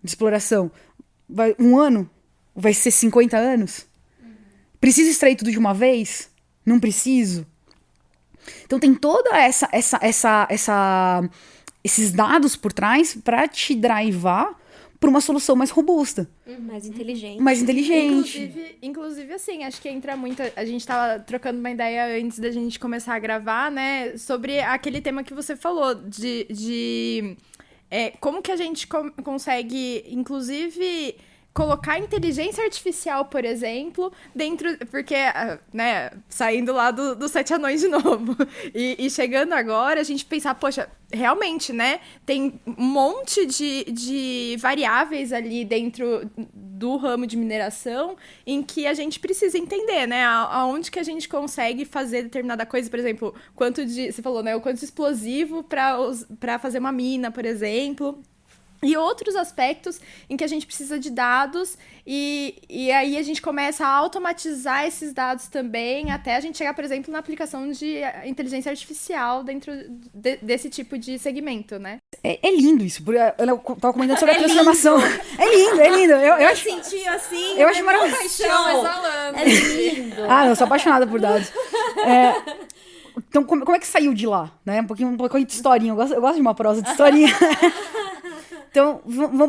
de exploração. Vai 1 ano? Vai ser 50 anos? Preciso extrair tudo de uma vez? Não preciso? Então tem toda esses dados por trás para te drivar para uma solução mais robusta. Mais inteligente. Mais inteligente. Inclusive, assim, acho que entra muito... A gente tava trocando uma ideia antes da gente começar a gravar, né? Sobre aquele tema que você falou, como que a gente consegue, inclusive... Colocar inteligência artificial, por exemplo, dentro... Porque, né, saindo lá dos 7 anões de novo. E chegando agora, a gente pensar, poxa, realmente, né? Tem um monte de variáveis ali dentro do ramo de mineração em que a gente precisa entender, né? Aonde que a gente consegue fazer determinada coisa, por exemplo, você falou, né? O quanto de explosivo para fazer uma mina, por exemplo... E outros aspectos em que a gente precisa de dados e aí a gente começa a automatizar esses dados também, até a gente chegar, por exemplo, na aplicação de inteligência artificial dentro desse tipo de segmento, né? É lindo isso, porque eu tava comentando sobre a transformação. É lindo. Eu senti assim, eu acho maravilhoso. paixão exalando. É lindo. Eu sou apaixonada por dados. Então, como é que saiu de lá? Né? Um pouquinho de historinha. Eu gosto de uma prosa de historinha. Então,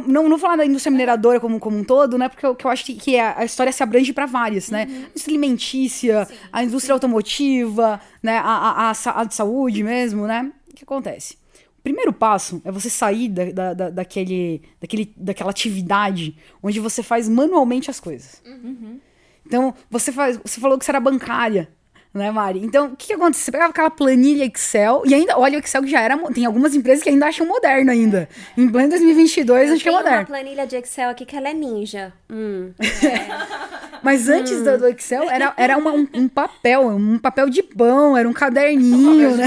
não falar da indústria mineradora como um todo, né? Porque eu acho que a história se abrange para várias, né? A indústria alimentícia, sim, a indústria automotiva, né? A de saúde mesmo, né? O que acontece? O primeiro passo é você sair daquela atividade onde você faz manualmente as coisas. Então, você falou que você era bancária, né, Mari? Então, o que acontece? Você pegava aquela planilha Excel, e ainda, olha, o Excel que já era... Tem algumas empresas que ainda acham moderno ainda. Em pleno 2022, acho que é moderno. Tem uma planilha de Excel aqui que ela é ninja. Mas antes do Excel, era um papel de pão, era um caderninho, né?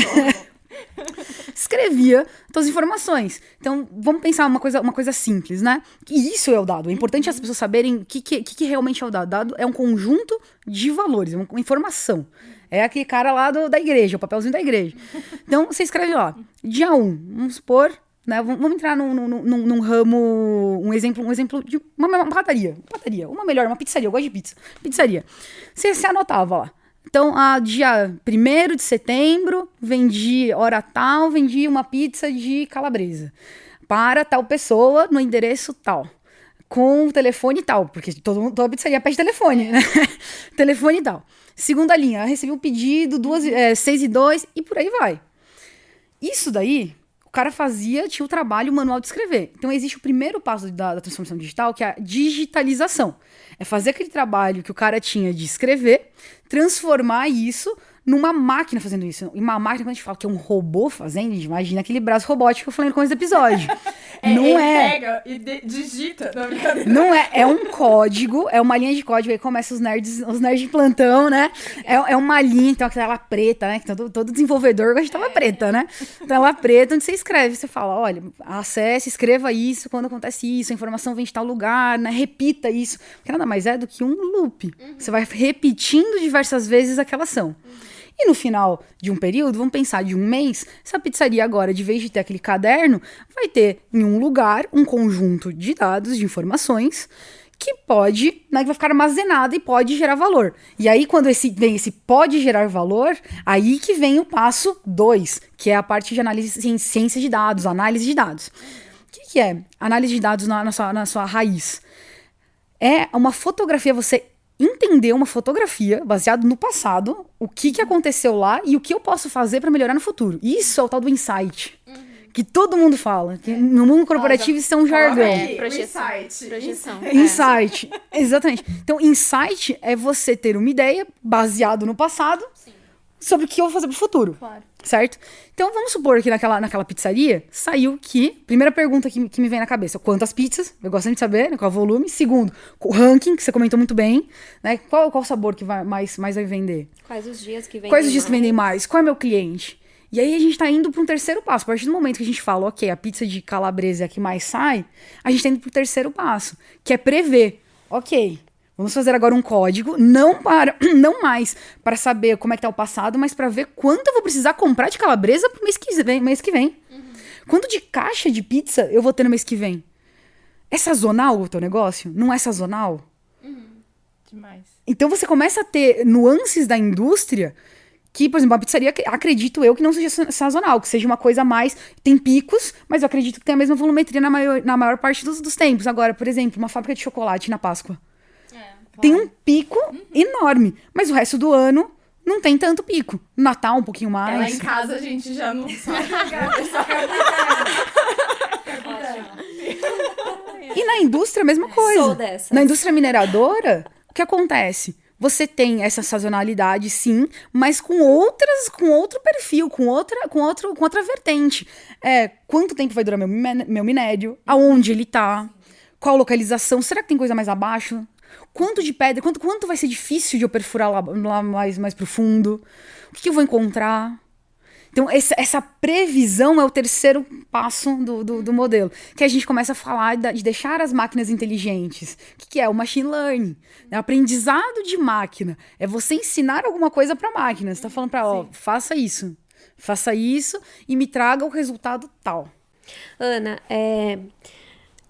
Escrevia todas as informações. Então, vamos pensar uma coisa simples, né? E isso é o dado. É importante as pessoas saberem o que realmente é o dado. O dado é um conjunto de valores, é uma informação. É aquele cara lá da igreja, o papelzinho da igreja. Então, você escreve lá, dia 1, vamos supor, né? Vamos entrar num ramo, um exemplo de uma padaria. Uma pizzaria, eu gosto de pizza. Pizzaria. Você anotava lá. Então, dia 1º de setembro, hora tal, vendi uma pizza de calabresa para tal pessoa no endereço tal, com o telefone tal, porque toda pizzaria pede telefone, né? Telefone tal. Segunda linha, recebi um pedido, 6:02 e por aí vai. Isso daí, o cara tinha o trabalho manual de escrever. Então, existe o primeiro passo da transformação digital, que é a digitalização. É fazer aquele trabalho que o cara tinha de escrever, transformar isso numa máquina fazendo isso. E uma máquina, quando a gente fala que é um robô fazendo, a gente imagina aquele braço robótico que eu falei no começo do episódio. Não é. Pega e digita. Não é. É um código, é uma linha de código. Aí começa os nerds de plantão, né? É uma linha, então, aquela tela preta, né? Que todo desenvolvedor gosta de tela preta, né? Tela preta, onde você escreve. Você fala, olha, acesse, escreva isso quando acontece isso, a informação vem de tal lugar, né? Repita isso. Porque nada mais é do que um loop. Você vai repetindo diversas vezes aquela ação. E no final de um período, vamos pensar de um mês, essa pizzaria agora, de vez de ter aquele caderno, vai ter em um lugar um conjunto de dados, de informações, que pode, né, que vai ficar armazenada e pode gerar valor. E aí, quando vem esse pode gerar valor, aí que vem o passo 2, que é a parte de análise em ciência de dados, análise de dados. O que é análise de dados na sua raiz? É uma fotografia, você entender uma fotografia baseado no passado, o que aconteceu lá e o que eu posso fazer para melhorar no futuro. Isso é o tal do insight. Que todo mundo fala. Que no mundo corporativo isso é um jargão. Projeção. Insight. Exatamente. Então, insight é você ter uma ideia baseado no passado, sim, sobre o que eu vou fazer pro futuro. Claro. Certo? Então, vamos supor que naquela pizzaria saiu que... Primeira pergunta que me vem na cabeça. Quantas pizzas? Eu gosto de saber, né? Qual é o volume. Segundo, o ranking, que você comentou muito bem. Né? Qual o sabor que mais vai vender? Quais os dias que vendem mais? Quais os dias que vendem mais? Qual é o meu cliente? E aí a gente tá indo para um terceiro passo. A partir do momento que a gente fala, ok, a pizza de calabresa é a que mais sai, a gente tá indo pro terceiro passo, que é prever. Ok, vamos fazer agora um código, não mais para saber como é que tá o passado, mas para ver quanto eu vou precisar comprar de calabresa pro mês que vem. Quanto de caixa de pizza eu vou ter no mês que vem? É sazonal o teu negócio? Não é sazonal? Demais. Então você começa a ter nuances da indústria que, por exemplo, a pizzaria, acredito eu, que não seja sazonal, que seja uma coisa mais... Tem picos, mas eu acredito que tem a mesma volumetria na maior parte dos tempos. Agora, por exemplo, uma fábrica de chocolate na Páscoa. Tem um pico enorme, mas o resto do ano não tem tanto pico. Natal, um pouquinho Lá mais. em casa a gente já não sabe. E na indústria, a mesma coisa. Sou dessas. Na indústria mineradora, o que acontece? Você tem essa sazonalidade, sim, mas com outro perfil, com outra vertente. Quanto tempo vai durar meu minério? Aonde ele tá? Qual localização? Será que tem coisa mais abaixo? Quanto de pedra? Quanto vai ser difícil de eu perfurar lá mais profundo? O que eu vou encontrar? Então, essa previsão é o terceiro passo do modelo. Que a gente começa a falar de deixar as máquinas inteligentes. O que é? O machine learning. É o aprendizado de máquina. É você ensinar alguma coisa para a máquina. Você está falando para ela, faça isso e me traga o resultado tal. Ana,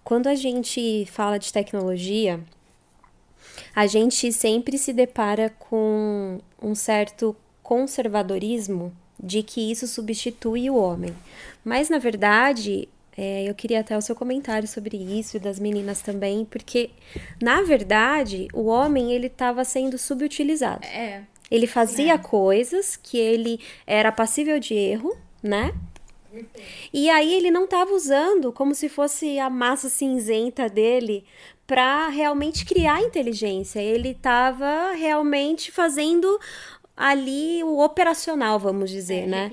quando a gente fala de tecnologia, a gente sempre se depara com um certo conservadorismo de que isso substitui o homem. Mas, na verdade, eu queria até o seu comentário sobre isso e das meninas também, porque, na verdade, o homem, ele estava sendo subutilizado. Ele fazia coisas que ele era passível de erro, né? E aí ele não estava usando como se fosse a massa cinzenta dele para realmente criar inteligência. Ele estava realmente fazendo ali o operacional, vamos dizer, né?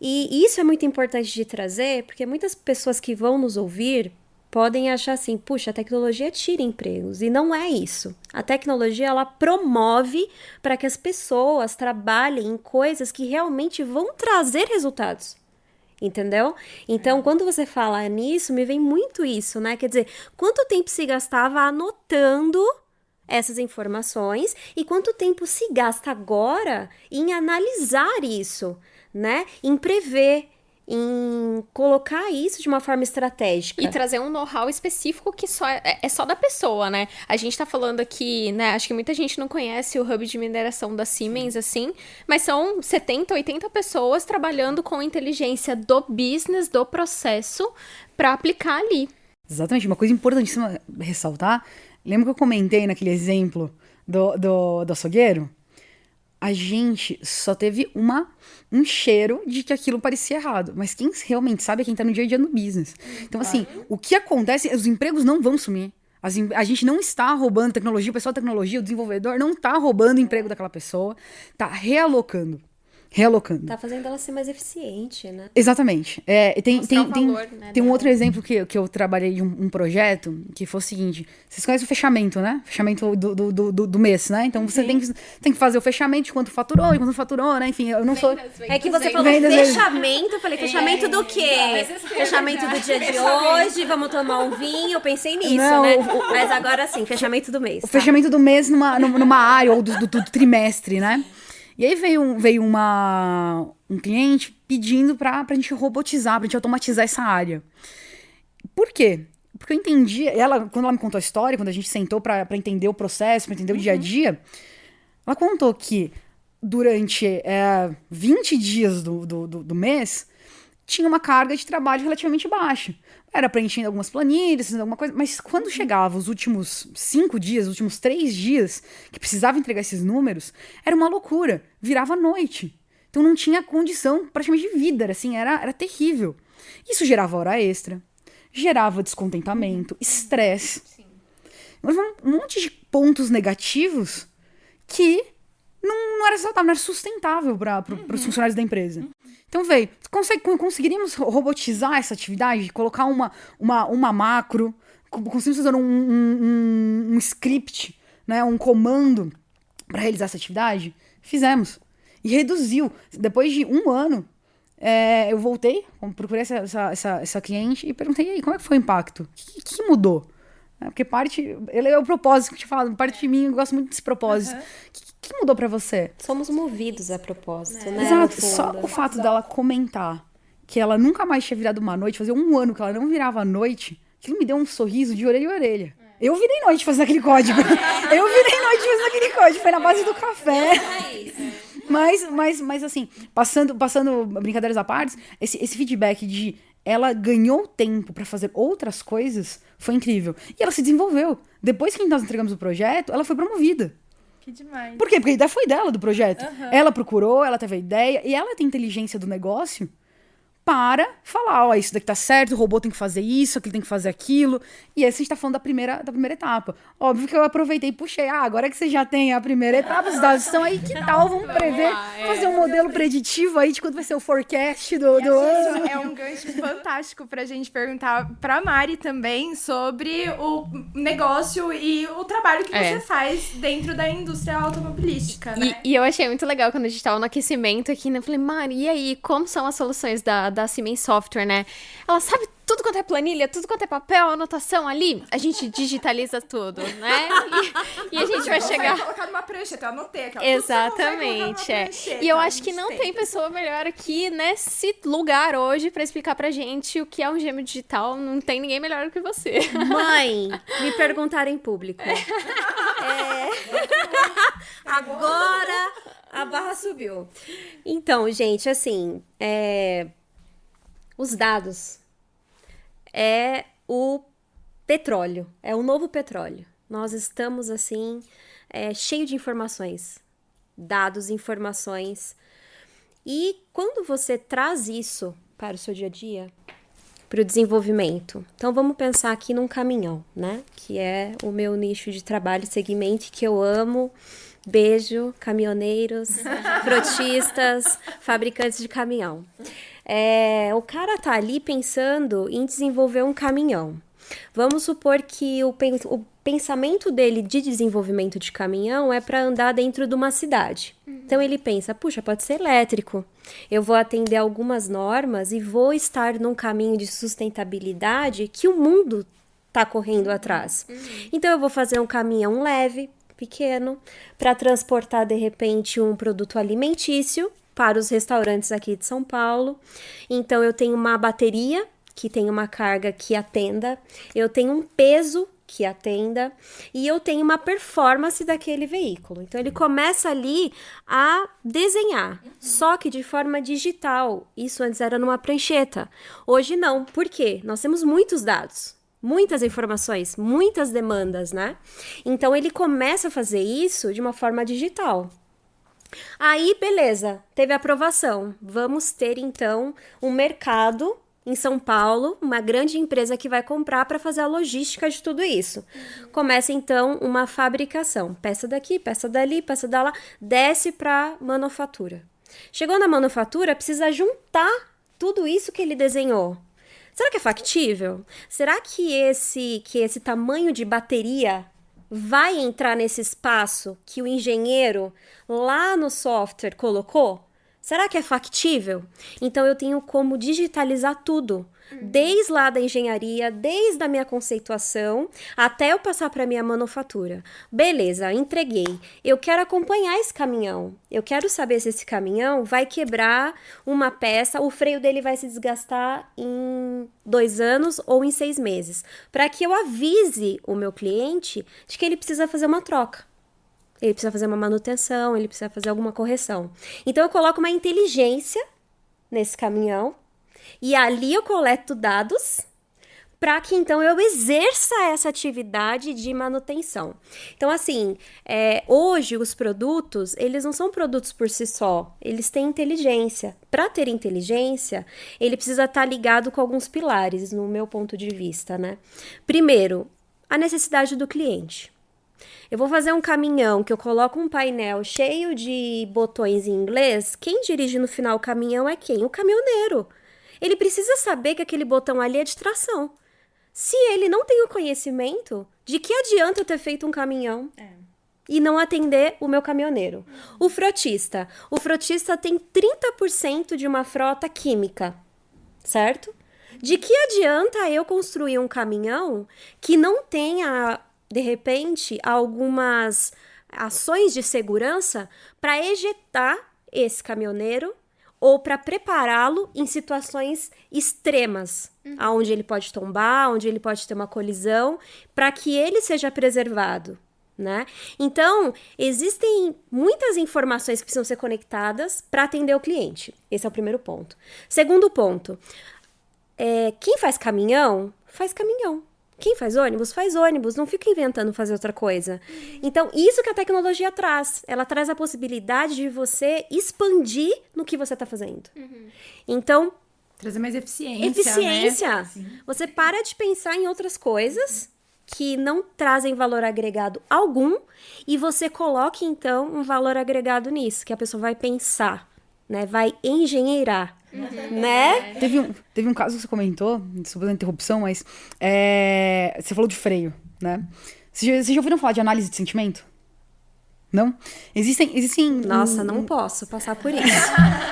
E isso é muito importante de trazer, porque muitas pessoas que vão nos ouvir podem achar assim, puxa, a tecnologia tira empregos, e não é isso. A tecnologia, ela promove para que as pessoas trabalhem em coisas que realmente vão trazer resultados. Entendeu? Então, quando você fala nisso, me vem muito isso, né? Quer dizer, quanto tempo se gastava anotando essas informações e quanto tempo se gasta agora em analisar isso, né? Em prever, em colocar isso de uma forma estratégica. E trazer um know-how específico que é só da pessoa, né? A gente tá falando aqui, né? Acho que muita gente não conhece o hub de mineração da Siemens, assim, mas são 70, 80 pessoas trabalhando com inteligência do business, do processo, para aplicar ali. Exatamente. Uma coisa importantíssima ressaltar, lembra que eu comentei naquele exemplo do açougueiro? A gente só teve um cheiro de que aquilo parecia errado. Mas quem realmente sabe é quem tá no dia a dia no business. Então, assim, o que acontece, os empregos não vão sumir. A gente não está roubando tecnologia, o pessoal da tecnologia, o desenvolvedor, não tá roubando o emprego daquela pessoa, tá realocando. Tá fazendo ela ser mais eficiente, né? Exatamente. Tem um né, outro exemplo que eu trabalhei de um projeto, que foi o seguinte: vocês conhecem o fechamento, né? Fechamento do mês, né? Então você tem que fazer o fechamento de quanto faturou, né? Enfim, eu não sou... É que você falou fechamento, eu falei, fechamento do quê? Fechamento do dia de hoje, vamos tomar um vinho, eu pensei nisso, Não, né? Mas agora sim, fechamento do mês. O fechamento do mês numa área, ou do trimestre, né? E aí veio um cliente pedindo pra gente robotizar, pra gente automatizar essa área. Por quê? Porque eu entendi, quando ela me contou a história, quando a gente sentou pra entender o processo, pra entender o dia a dia, ela contou que durante 20 dias do mês, tinha uma carga de trabalho relativamente baixa. Era preenchendo algumas planilhas, alguma coisa, mas quando chegava os últimos 5 dias, os últimos 3 dias, que precisava entregar esses números, era uma loucura, virava noite. Então não tinha condição praticamente de vida, assim, era terrível. Isso gerava hora extra, gerava descontentamento, estresse. Um monte de pontos negativos que não era saudável, não era sustentável para os funcionários da empresa. Então, conseguiríamos robotizar essa atividade, colocar uma macro, conseguimos fazer um script, né, um comando para realizar essa atividade? Fizemos. E reduziu. Depois de 1 ano, eu voltei, procurei essa cliente e perguntei, e aí, como é que foi o impacto? O que mudou? Porque ele é o propósito que eu te falo, parte de mim, eu gosto muito desse propósito. O que mudou pra você? Somos movidos a propósito, né? Exato, só o fato dela comentar que ela nunca mais tinha virado uma noite, fazia 1 ano que ela não virava a noite, aquilo me deu um sorriso de orelha a orelha. Eu virei noite fazendo aquele código. Foi na base do café. Mas assim, passando brincadeiras à parte, esse feedback de ela ganhou tempo pra fazer outras coisas foi incrível. E ela se desenvolveu. Depois que nós entregamos o projeto, ela foi promovida. Que demais. Por quê? Porque a ideia foi dela, do projeto. Ela procurou, ela teve a ideia, e ela tem inteligência do negócio para falar, ó, isso daqui tá certo, o robô tem que fazer isso, aquele tem que fazer aquilo. E esse a gente tá falando da primeira etapa. Óbvio que eu aproveitei e puxei. Agora que você já tem a primeira etapa, os dados estão aí, que tal? Vamos prever, fazer um modelo preditivo aí de quando vai ser o forecast do ano. É um gancho fantástico pra gente perguntar pra Mari também sobre o negócio e o trabalho que você faz dentro da indústria automobilística, né? E eu achei muito legal quando a gente tava no aquecimento aqui, né? Eu falei, Mari, e aí, como são as soluções da Siemens Software, né? Ela sabe tudo quanto é planilha, tudo quanto é papel, anotação ali. A gente digitaliza tudo, né? E a gente vai chegar... colocar numa prancheta, eu anotei aqui. Exatamente, E eu acho que não tem pessoa melhor aqui nesse lugar hoje pra explicar pra gente o que é um gêmeo digital. Não tem ninguém melhor do que você. Mãe, me perguntaram em público. Agora a barra subiu. Então, gente, assim, os dados é o petróleo, é o novo petróleo. Nós estamos, assim, cheio de informações, dados, informações. E quando você traz isso para o seu dia a dia, para o desenvolvimento, então vamos pensar aqui num caminhão, né? Que é o meu nicho de trabalho, segmento que eu amo. Beijo, caminhoneiros, frotistas, fabricantes de caminhão. O cara tá ali pensando em desenvolver um caminhão. Vamos supor que o pensamento dele de desenvolvimento de caminhão é para andar dentro de uma cidade. Então ele pensa, puxa, pode ser elétrico. Eu vou atender algumas normas e vou estar num caminho de sustentabilidade que o mundo tá correndo atrás. Então eu vou fazer um caminhão leve, pequeno, para transportar de repente um produto alimentício para os restaurantes aqui de São Paulo. Então eu tenho uma bateria que tem uma carga que atenda, eu tenho um peso que atenda e eu tenho uma performance daquele veículo. Então ele começa ali a desenhar, só que de forma digital. Isso antes era numa prancheta. Hoje não. Por quê? Nós temos muitos dados. Muitas informações, muitas demandas, né? Então, ele começa a fazer isso de uma forma digital. Aí, beleza, teve aprovação. Vamos ter, então, um mercado em São Paulo, uma grande empresa que vai comprar para fazer a logística de tudo isso. Começa, então, uma fabricação. Peça daqui, peça dali, peça da lá, desce para manufatura. Chegou na manufatura, precisa juntar tudo isso que ele desenhou. Será que é factível? Será que esse tamanho de bateria vai entrar nesse espaço que o engenheiro lá no software colocou? Será que é factível? Então eu tenho como digitalizar tudo. Desde lá da engenharia, desde a minha conceituação, até eu passar para a minha manufatura. Beleza, entreguei. Eu quero acompanhar esse caminhão. Eu quero saber se esse caminhão vai quebrar uma peça, o freio dele vai se desgastar em 2 anos ou em 6 meses. Para que eu avise o meu cliente de que ele precisa fazer uma troca. Ele precisa fazer uma manutenção, ele precisa fazer alguma correção. Então eu coloco uma inteligência nesse caminhão. E ali eu coleto dados para que então eu exerça essa atividade de manutenção. Então, assim, hoje os produtos, eles não são produtos por si só, eles têm inteligência. Para ter inteligência, ele precisa estar ligado com alguns pilares, no meu ponto de vista, né? Primeiro, a necessidade do cliente. Eu vou fazer um caminhão que eu coloco um painel cheio de botões em inglês. Quem dirige no final o caminhão é quem? O caminhoneiro. Ele precisa saber que aquele botão ali é de tração. Se ele não tem o conhecimento, de que adianta eu ter feito um caminhão e não atender o meu caminhoneiro? O frotista tem 30% de uma frota química, certo? De que adianta eu construir um caminhão que não tenha, de repente, algumas ações de segurança para ejetar esse caminhoneiro ou para prepará-lo em situações extremas, onde ele pode tombar, onde ele pode ter uma colisão, para que ele seja preservado, né? Então, existem muitas informações que precisam ser conectadas para atender o cliente. Esse é o primeiro ponto. Segundo ponto, quem faz caminhão, faz caminhão. Quem faz ônibus, não fica inventando fazer outra coisa. Então, isso que a tecnologia traz. Ela traz a possibilidade de você expandir no que você está fazendo. Então, trazer mais eficiência. Né? Você para de pensar em outras coisas que não trazem valor agregado algum e você coloque, então, um valor agregado nisso, que a pessoa vai pensar, né? Vai engenheirar. Né? Teve um caso que você comentou, desculpa a interrupção, mas você falou de freio, né? Vocês já ouviram falar de análise de sentimento? Não? Existem Nossa, não posso passar por isso.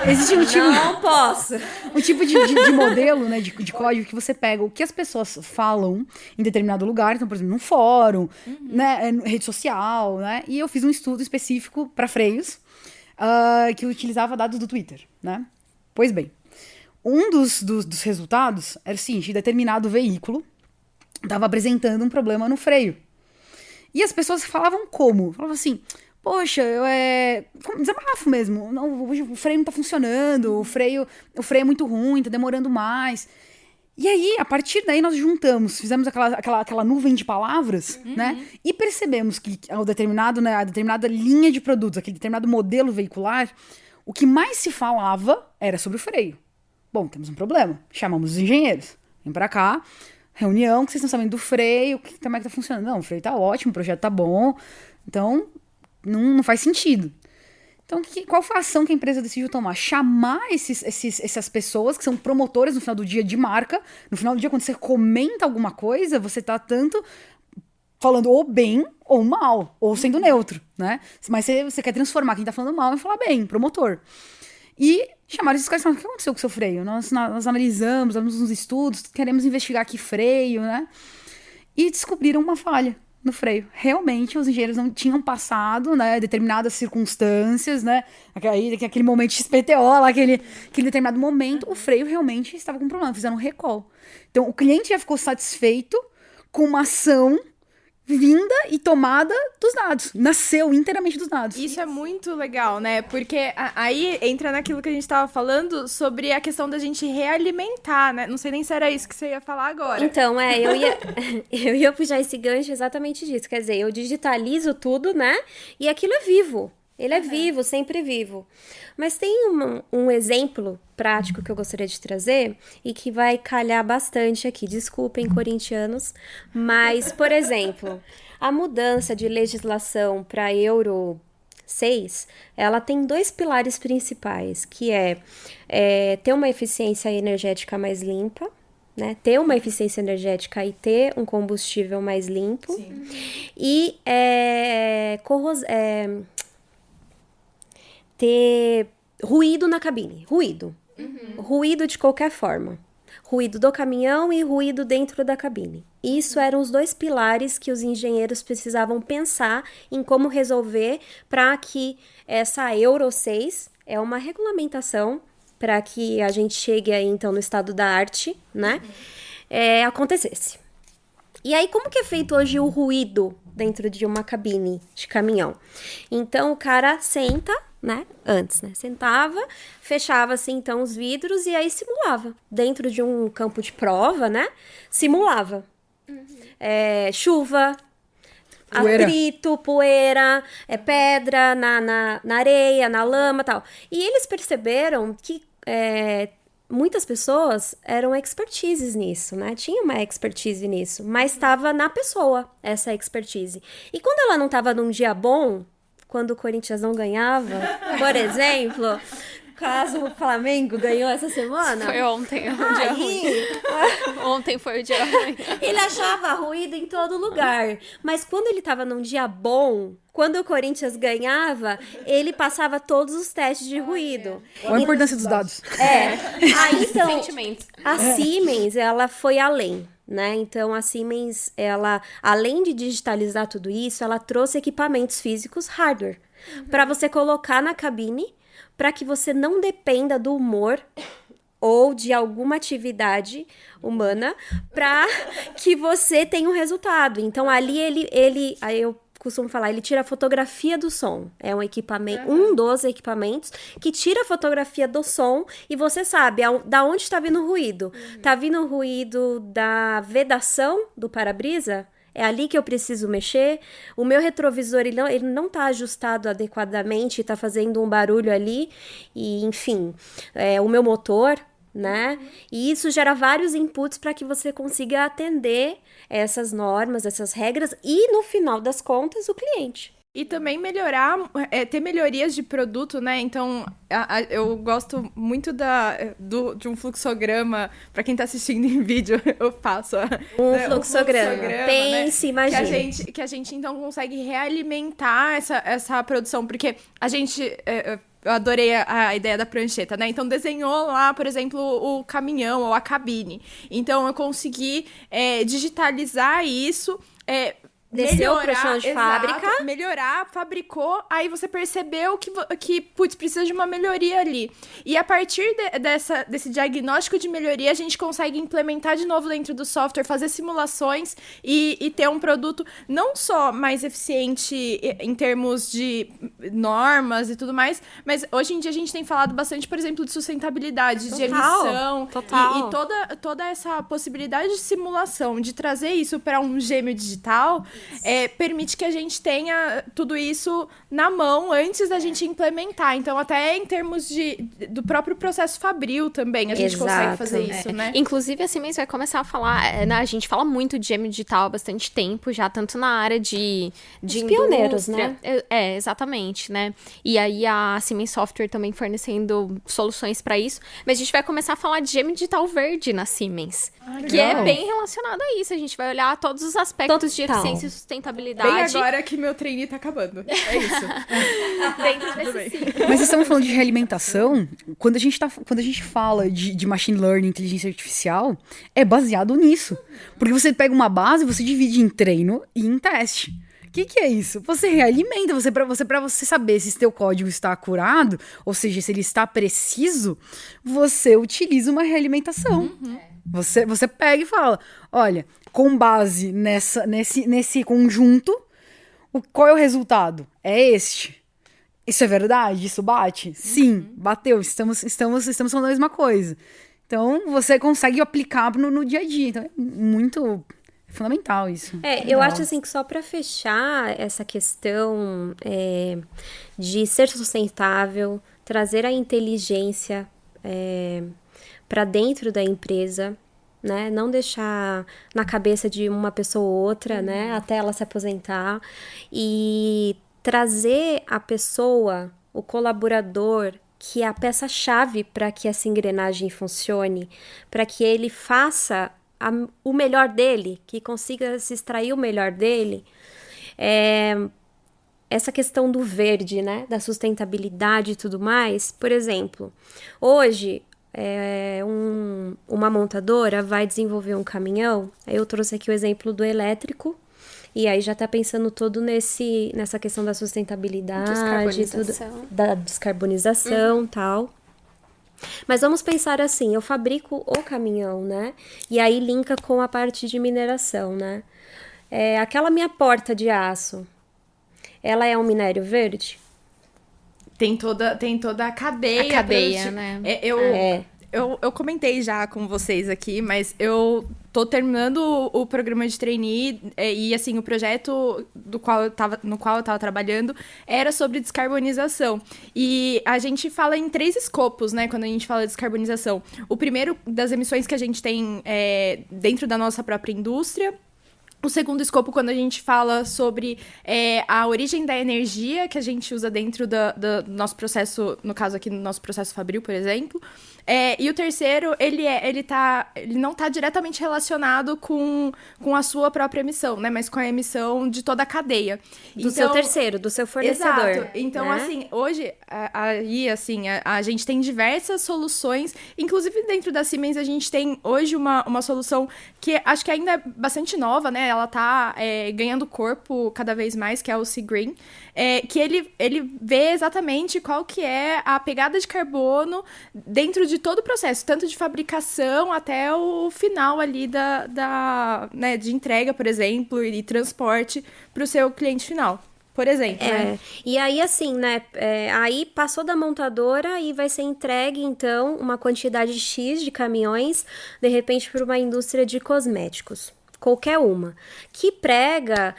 Existe um tipo... Não posso. Um tipo de modelo, né, de código que você pega o que as pessoas falam em determinado lugar, então, por exemplo, num fórum, né, rede social, né? E eu fiz um estudo específico para freios que utilizava dados do Twitter, né? Pois bem, um dos resultados era o seguinte: determinado veículo estava apresentando um problema no freio. E as pessoas falavam como? Falavam assim, poxa, desabafo mesmo, não, o freio não tá funcionando, o freio é muito ruim, tá demorando mais. E aí, a partir daí, nós fizemos aquela nuvem de palavras, né? E percebemos que a determinada linha de produtos, aquele determinado modelo veicular, o que mais se falava era sobre o freio. Bom, temos um problema. Chamamos os engenheiros. Vem pra cá, reunião, que vocês estão sabendo do freio, como é que tá funcionando. Não, o freio tá ótimo, o projeto tá bom. Então, não faz sentido. Então, qual foi a ação que a empresa decidiu tomar? Chamar essas pessoas que são promotores no final do dia de marca. No final do dia, quando você comenta alguma coisa, você tá tanto falando ou bem ou mal, ou sendo neutro, né? Mas você quer transformar quem tá falando mal em falar bem, promotor. E chamaram esses caras e falaram: o que aconteceu com o seu freio? Nós analisamos, damos uns estudos, queremos investigar que freio, né? E descobriram uma falha no freio. Realmente, os engenheiros não tinham passado, né, determinadas circunstâncias, né? Aquele momento XPTO, lá, aquele determinado momento, o freio realmente estava com problema, fizeram um recall. Então, o cliente já ficou satisfeito com uma ação vinda e tomada dos dados. Nasceu inteiramente dos dados. Isso é muito legal, né? Porque aí entra naquilo que a gente tava falando sobre a questão da gente realimentar, né? Não sei nem se era isso que você ia falar agora. Então, eu ia puxar esse gancho exatamente disso. Quer dizer, eu digitalizo tudo, né? E aquilo é vivo. Ele é vivo, sempre vivo. Mas tem um exemplo prático que eu gostaria de trazer e que vai calhar bastante aqui. Desculpem, corintianos. Mas, por exemplo, a mudança de legislação para Euro 6, ela tem 2 pilares principais, que é ter uma eficiência energética mais limpa, né? Ter uma eficiência energética e ter um combustível mais limpo. Sim. E ter ruído na cabine. Ruído de qualquer forma. Ruído do caminhão e ruído dentro da cabine. Isso eram os 2 pilares que os engenheiros precisavam pensar em como resolver para que essa Euro 6 é uma regulamentação para que a gente chegue aí, então, no estado da arte, né? Acontecesse. E aí, como que é feito hoje o ruído dentro de uma cabine de caminhão? Então, o cara senta, né? Antes, né? Sentava, fechava, assim, então, os vidros e aí simulava. Dentro de um campo de prova, né? Simulava. Chuva, atrito, poeira, pedra na areia, na lama e tal. E eles perceberam que muitas pessoas eram expertises nisso, né? Tinha uma expertise nisso, mas estava na pessoa essa expertise. E quando ela não estava num dia bom, quando o Corinthians não ganhava, por exemplo, caso o Flamengo ganhou essa semana... Foi ontem, o dia ruim. Ontem foi o dia ruim. Ele achava ruído em todo lugar, mas quando ele estava num dia bom... Quando o Corinthians ganhava, ele passava todos os testes de ruído. Qual a importância dos dados? Aí, então, Sentimentos. A Siemens, ela foi além, né? Então, a Siemens, ela, além de digitalizar tudo isso, ela trouxe equipamentos físicos, hardware, para você colocar na cabine, para que você não dependa do humor ou de alguma atividade humana para que você tenha um resultado. Então, ali aí eu costumo falar, ele tira a fotografia do som. É um equipamento, um dos equipamentos que tira a fotografia do som e você sabe da onde está vindo o ruído. Tá vindo o ruído da vedação do para-brisa? É ali que eu preciso mexer. O meu retrovisor, ele não tá ajustado adequadamente, tá fazendo um barulho ali. E, enfim, o meu motor, né? E isso gera vários inputs para que você consiga atender essas normas, essas regras e, no final das contas, o cliente. E também ter melhorias de produto, né? Então, eu gosto muito de um fluxograma. Para quem tá assistindo em vídeo, eu faço fluxograma. Pense, né? imagine. Que a gente, então, consegue realimentar essa produção. Porque a gente... Eu adorei a ideia da prancheta, né? Então, desenhou lá, por exemplo, o caminhão ou a cabine. Então, eu consegui digitalizar isso... Desceu pro chão de fábrica. Melhorar, fabricou, aí você percebeu que putz, precisa de uma melhoria ali. E a partir desse diagnóstico de melhoria, a gente consegue implementar de novo dentro do software, fazer simulações e ter um produto não só mais eficiente em termos de normas e tudo mais, mas hoje em dia a gente tem falado bastante, por exemplo, de sustentabilidade, de emissão. Total. E toda essa possibilidade de simulação, de trazer isso para um gêmeo digital... permite que a gente tenha tudo isso na mão antes da gente implementar. Então, até em termos do próprio processo fabril também, a gente consegue fazer isso, né? Inclusive, a Siemens vai começar a falar... né, a gente fala muito de gêmeo digital há bastante tempo já, tanto na área de pioneiros, né? Exatamente, né? E aí, a Siemens Software também fornecendo soluções para isso. Mas a gente vai começar a falar de gêmeo digital verde na Siemens. Que é bem relacionado a isso. A gente vai olhar todos os aspectos de eficiência e sustentabilidade. Bem agora que meu trainee tá acabando. É isso. Dentro desse ciclo. Mas estamos falando de realimentação, quando a gente fala de machine learning, inteligência artificial, é baseado nisso. Porque você pega uma base, você divide em treino e em teste. O que é isso? Você realimenta, para você saber se seu código está acurado, ou seja, se ele está preciso, você utiliza uma realimentação. Você pega e fala, olha, com base nesse conjunto, qual é o resultado? É este. Isso é verdade? Isso bate? Sim, bateu. Estamos falando a mesma coisa. Então, você consegue aplicar no dia a dia. Então, é muito fundamental isso. Eu acho assim que só para fechar essa questão de ser sustentável, trazer a inteligência para dentro da empresa, né? Não deixar na cabeça de uma pessoa ou outra, né? Até ela se aposentar. E trazer a pessoa, o colaborador, que é a peça-chave para que essa engrenagem funcione, para que ele faça o melhor dele, que consiga se extrair o melhor dele. Essa questão do verde, né? Da sustentabilidade e tudo mais. Por exemplo, hoje... uma montadora vai desenvolver um caminhão. Eu trouxe aqui o exemplo do elétrico, e aí já tá pensando todo nessa questão da sustentabilidade, da descarbonização, tal. Mas vamos pensar assim, eu fabrico o caminhão, né? E aí linka com a parte de mineração, né? Aquela minha porta de aço, ela é um minério verde? Tem toda a cadeia. A cadeia, né? Eu comentei já com vocês aqui, mas eu tô terminando o programa de trainee e, assim, o projeto no qual eu tava trabalhando era sobre descarbonização. E a gente fala em 3 escopos, né, quando a gente fala de descarbonização. O primeiro das emissões que a gente tem dentro da nossa própria indústria. O segundo escopo, quando a gente fala sobre a origem da energia que a gente usa dentro do nosso processo, no caso aqui, no nosso processo fabril, por exemplo. E o terceiro, ele não está diretamente relacionado com a sua própria emissão, né? Mas com a emissão de toda a cadeia. Do seu terceiro, do seu fornecedor. Exato. Então, né? assim, hoje, a gente tem diversas soluções. Inclusive, dentro da Siemens, a gente tem hoje uma solução que acho que ainda é bastante nova, né? ela tá ganhando corpo cada vez mais, que é o Sea Green, que ele vê exatamente qual que é a pegada de carbono dentro de todo o processo, tanto de fabricação até o final ali né, de entrega, por exemplo, e transporte para o seu cliente final. Por exemplo, né? E aí, assim, né? Aí passou da montadora e vai ser entregue, então, uma quantidade X de caminhões, de repente, para uma indústria de cosméticos. Qualquer uma. Que prega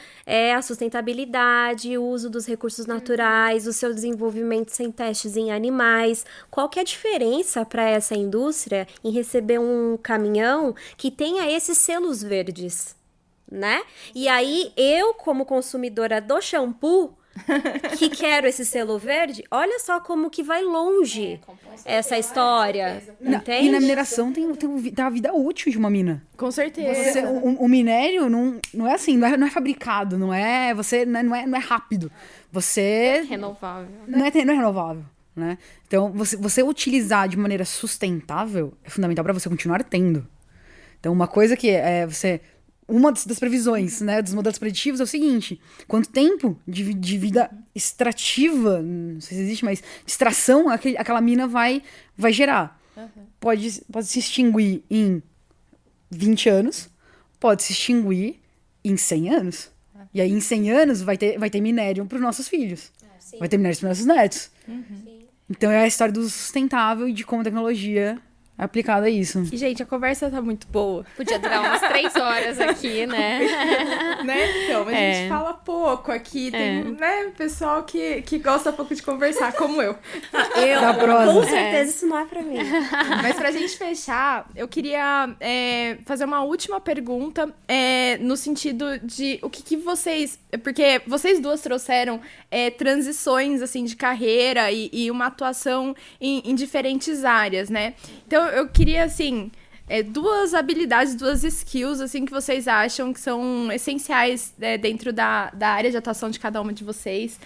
a sustentabilidade, o uso dos recursos naturais, o seu desenvolvimento sem testes em animais. Qual que é a diferença para essa indústria em receber um caminhão que tenha esses selos verdes? Né? E aí, eu, como consumidora do shampoo, que quero esse selo verde, olha só como que vai longe essa história. Entende? E na mineração tem a vida útil de uma mina. Com certeza. O minério não é assim, não é fabricado, não é rápido. Renovável. Não é renovável, né? Então, você utilizar de maneira sustentável é fundamental para você continuar tendo. Então, uma coisa que uma das previsões, né, dos modelos preditivos é o seguinte: quanto tempo de vida extrativa, não sei se existe, mas de extração aquela mina vai gerar. Pode se extinguir em 20 anos, pode se extinguir em 100 anos. E aí, em 100 anos, vai ter minério para os nossos filhos. Vai ter minério para os nossos netos. Então, é a história do sustentável e de como a tecnologia é aplicada a isso. E, gente, a conversa tá muito boa. Podia durar umas 3 horas aqui, né? Né? Então, a gente fala pouco aqui. Tem, né, pessoal que gosta pouco de conversar, como eu. Com certeza isso não é pra mim. Mas pra gente fechar, eu queria fazer uma última pergunta no sentido de o que vocês... Porque vocês duas trouxeram transições, assim, de carreira e uma atuação em diferentes áreas, né? Então, eu queria, assim, 2 habilidades, 2 skills, assim, que vocês acham que são essenciais dentro da área de atuação de cada uma de vocês,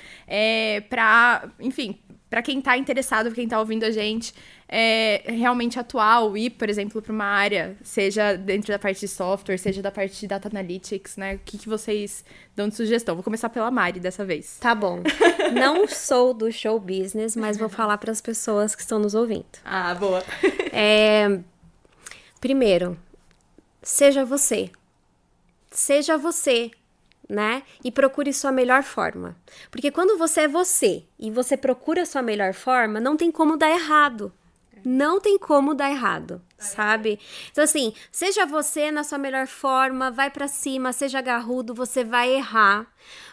para quem tá interessado, pra quem tá ouvindo a gente, realmente atuar ou ir, por exemplo, para uma área, seja dentro da parte de software, seja da parte de data analytics, né? O que vocês dão de sugestão? Vou começar pela Mari dessa vez. Tá bom. Não sou do show business, mas vou falar para as pessoas que estão nos ouvindo. Ah, boa. Primeiro, seja você. Seja você, né? E procure sua melhor forma. Porque quando você é você e você procura sua melhor forma, não tem como dar errado. Não tem como dar errado, sabe? Então, assim, seja você na sua melhor forma, vai pra cima, seja agarrudo, você vai errar,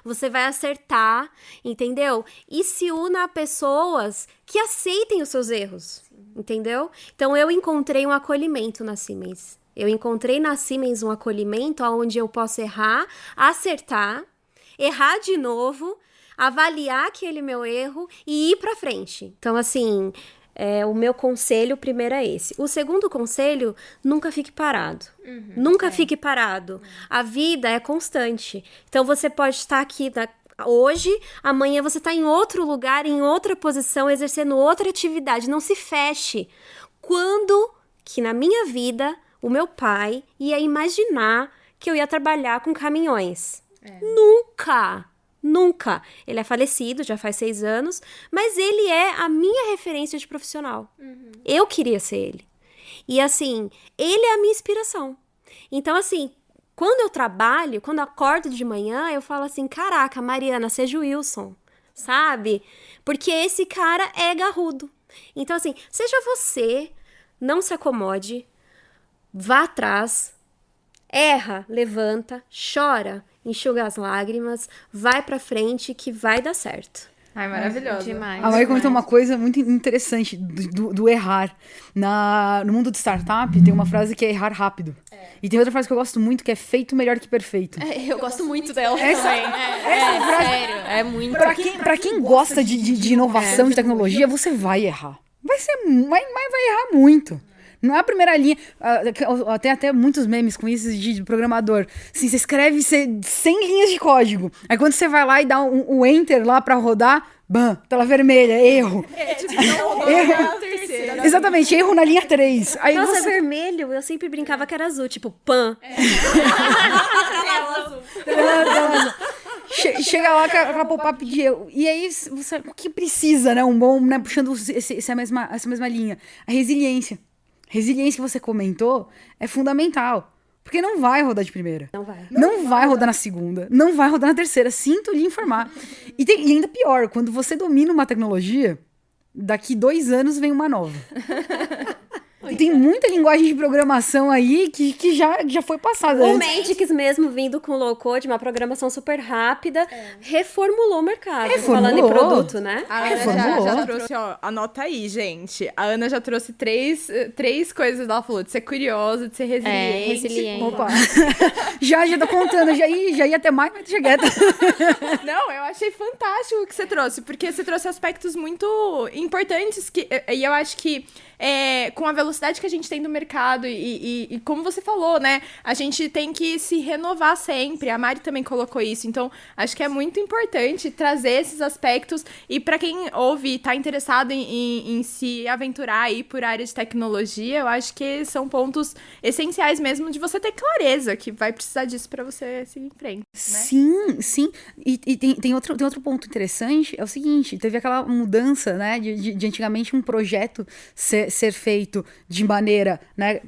você vai acertar, entendeu? E se una a pessoas que aceitem os seus erros, entendeu? Então, eu encontrei um acolhimento na Siemens. Eu encontrei na Siemens um acolhimento onde eu posso errar, acertar, errar de novo, avaliar aquele meu erro e ir pra frente. Então, assim... o meu conselho primeiro é esse. O segundo conselho, nunca fique parado. Nunca fique parado. A vida é constante. Então, você pode estar aqui hoje, amanhã você está em outro lugar, em outra posição, exercendo outra atividade. Não se feche. Quando que na minha vida, o meu pai ia imaginar que eu ia trabalhar com caminhões? Nunca! Nunca. Ele é falecido, já faz 6 anos, mas ele é a minha referência de profissional. Eu queria ser ele. E, assim, ele é a minha inspiração. Então, assim, quando eu trabalho, quando eu acordo de manhã, eu falo assim, caraca, Mariana, seja o Wilson, sabe? Porque esse cara é garrudo. Então, assim, seja você, não se acomode, vá atrás, erra, levanta, chora, enxuga as lágrimas, vai pra frente que vai dar certo. Ai, maravilhoso. Demais. A Mari comentou uma coisa muito interessante do errar. No mundo de startup, tem uma frase que é errar rápido. E tem outra frase que eu gosto muito, que é feito melhor que perfeito. Eu gosto muito dela também. Sério, é muito. Pra quem gosta de inovação, de tecnologia, você vai errar. Vai errar muito. Não é a primeira linha. Até muitos memes com isso de programador. Assim, você escreve 100 linhas de código. Aí quando você vai lá e dá o enter lá pra rodar, tela vermelha, erro. Não, terceira. Exatamente, erro na linha 3. Aí Nossa, você... vermelho, eu sempre brincava que era azul, tipo, pan. Chega lá com a pop-up de erro. E aí, você, o que precisa, né? Um bom, né? Puxando essa mesma linha. A resiliência. A resiliência que você comentou é fundamental. Porque não vai rodar de primeira. Não vai rodar na segunda. Não vai rodar na terceira. Sinto lhe informar. E ainda pior, quando você domina uma tecnologia, daqui 2 anos vem uma nova. E tem muita linguagem de programação aí que já foi passada. O Mendix mesmo, vindo com low code, uma programação super rápida, reformulou o mercado. Falando em produto, né? A Ana já trouxe, ó, anota aí, gente. A Ana já trouxe três coisas, ela falou, de ser curiosa, de ser resiliente. Resiliente. Opa. já tô contando, já ia até mais, mas deixa quieta. Não, eu achei fantástico o que você trouxe, porque você trouxe aspectos muito importantes e eu acho que com a velocidade que a gente tem do mercado e como você falou, né? A gente tem que se renovar sempre. A Mari também colocou isso. Então, acho que é muito importante trazer esses aspectos. E para quem ouve e tá interessado em se aventurar aí por área de tecnologia, eu acho que são pontos essenciais mesmo de você ter clareza que vai precisar disso para você seguir em frente. Né? Sim. E tem outro ponto interessante, é o seguinte, teve aquela mudança, né, de antigamente um projeto ser feito de maneira, né,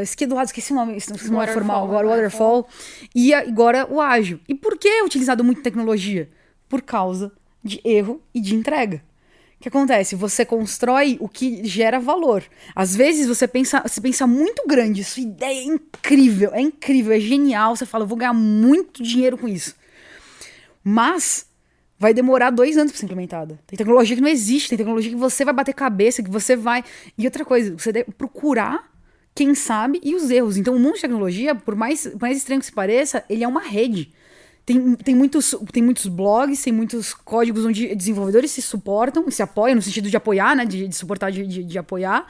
esqueci o nome formal agora, waterfall, e agora o ágil. E por que é utilizado muito tecnologia? Por causa de erro e de entrega. O que acontece? Você constrói o que gera valor. Às vezes você pensa muito grande, sua ideia é incrível, é genial, você fala, eu vou ganhar muito dinheiro com isso. Mas vai demorar 2 anos pra ser implementada. Tem tecnologia que não existe, tem tecnologia que você vai bater cabeça, que você vai... E outra coisa, você deve procurar quem sabe e os erros. Então o mundo de tecnologia, por mais estranho que se pareça, ele é uma rede. Tem muitos blogs, tem muitos códigos onde desenvolvedores se suportam, se apoiam, no sentido de apoiar, né? De suportar, de apoiar.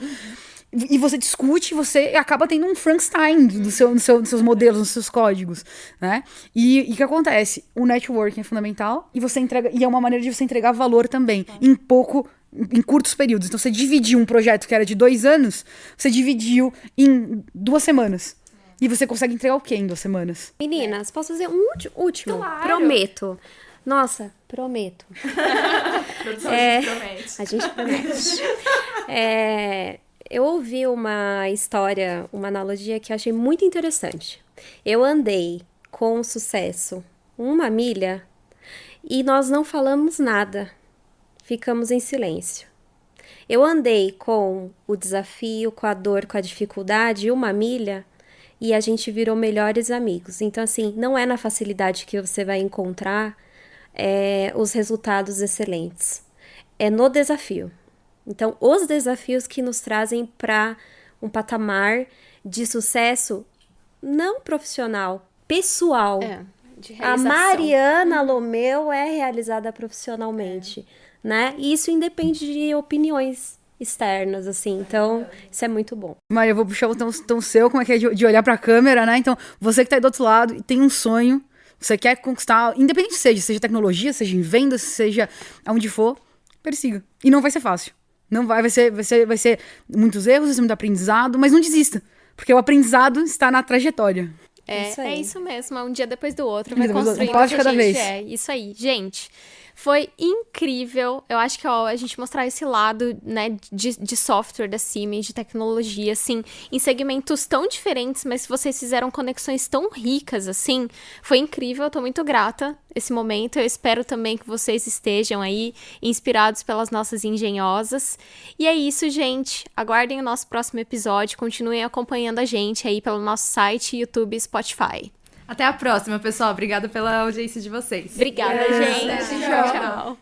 E você discute, você acaba tendo um Frankenstein dos seus modelos, dos seus códigos, né? E o que acontece? O networking é fundamental e você entrega, e é uma maneira de você entregar valor também, em curtos períodos. Então você dividiu um projeto que era de 2 anos, você dividiu em 2 semanas. E você consegue entregar o quê em 2 semanas? Meninas, posso fazer um último? Claro. Prometo. Nossa, prometo. Produção, a gente promete. A gente promete. Eu ouvi uma história, uma analogia que eu achei muito interessante. Eu andei com sucesso 1 milha e nós não falamos nada. Ficamos em silêncio. Eu andei com o desafio, com a dor, com a dificuldade 1 milha e a gente virou melhores amigos. Então, assim, não é na facilidade que você vai encontrar os resultados excelentes. É no desafio. Então, os desafios que nos trazem para um patamar de sucesso não profissional, pessoal. De A realização. Mariana Lomeu é realizada profissionalmente, né? E isso independe de opiniões externas, assim. Então, isso é muito bom. Maria, eu vou puxar o tom seu, como é que é de olhar pra câmera, né? Então, você que tá aí do outro lado e tem um sonho, você quer conquistar, independente seja tecnologia, seja em vendas, seja aonde for, persiga. E não vai ser fácil. Não vai ser muitos erros, vai ser muito aprendizado, mas não desista, porque o aprendizado está na trajetória. É isso mesmo, é um dia depois do outro, Um vai dia depois do outro, construindo um passo de o que a cada gente vez. é. Isso aí, gente. Foi incrível. Eu acho que a gente mostrar esse lado, né, de software da Siemens, de tecnologia, assim, em segmentos tão diferentes, mas vocês fizeram conexões tão ricas, assim, foi incrível. Eu tô muito grata esse momento. Eu espero também que vocês estejam aí inspirados pelas nossas engenhosas. E é isso, gente. Aguardem o nosso próximo episódio. Continuem acompanhando a gente aí pelo nosso site, YouTube e Spotify. Até a próxima, pessoal. Obrigada pela audiência de vocês. Obrigada, gente. Tchau. Tchau.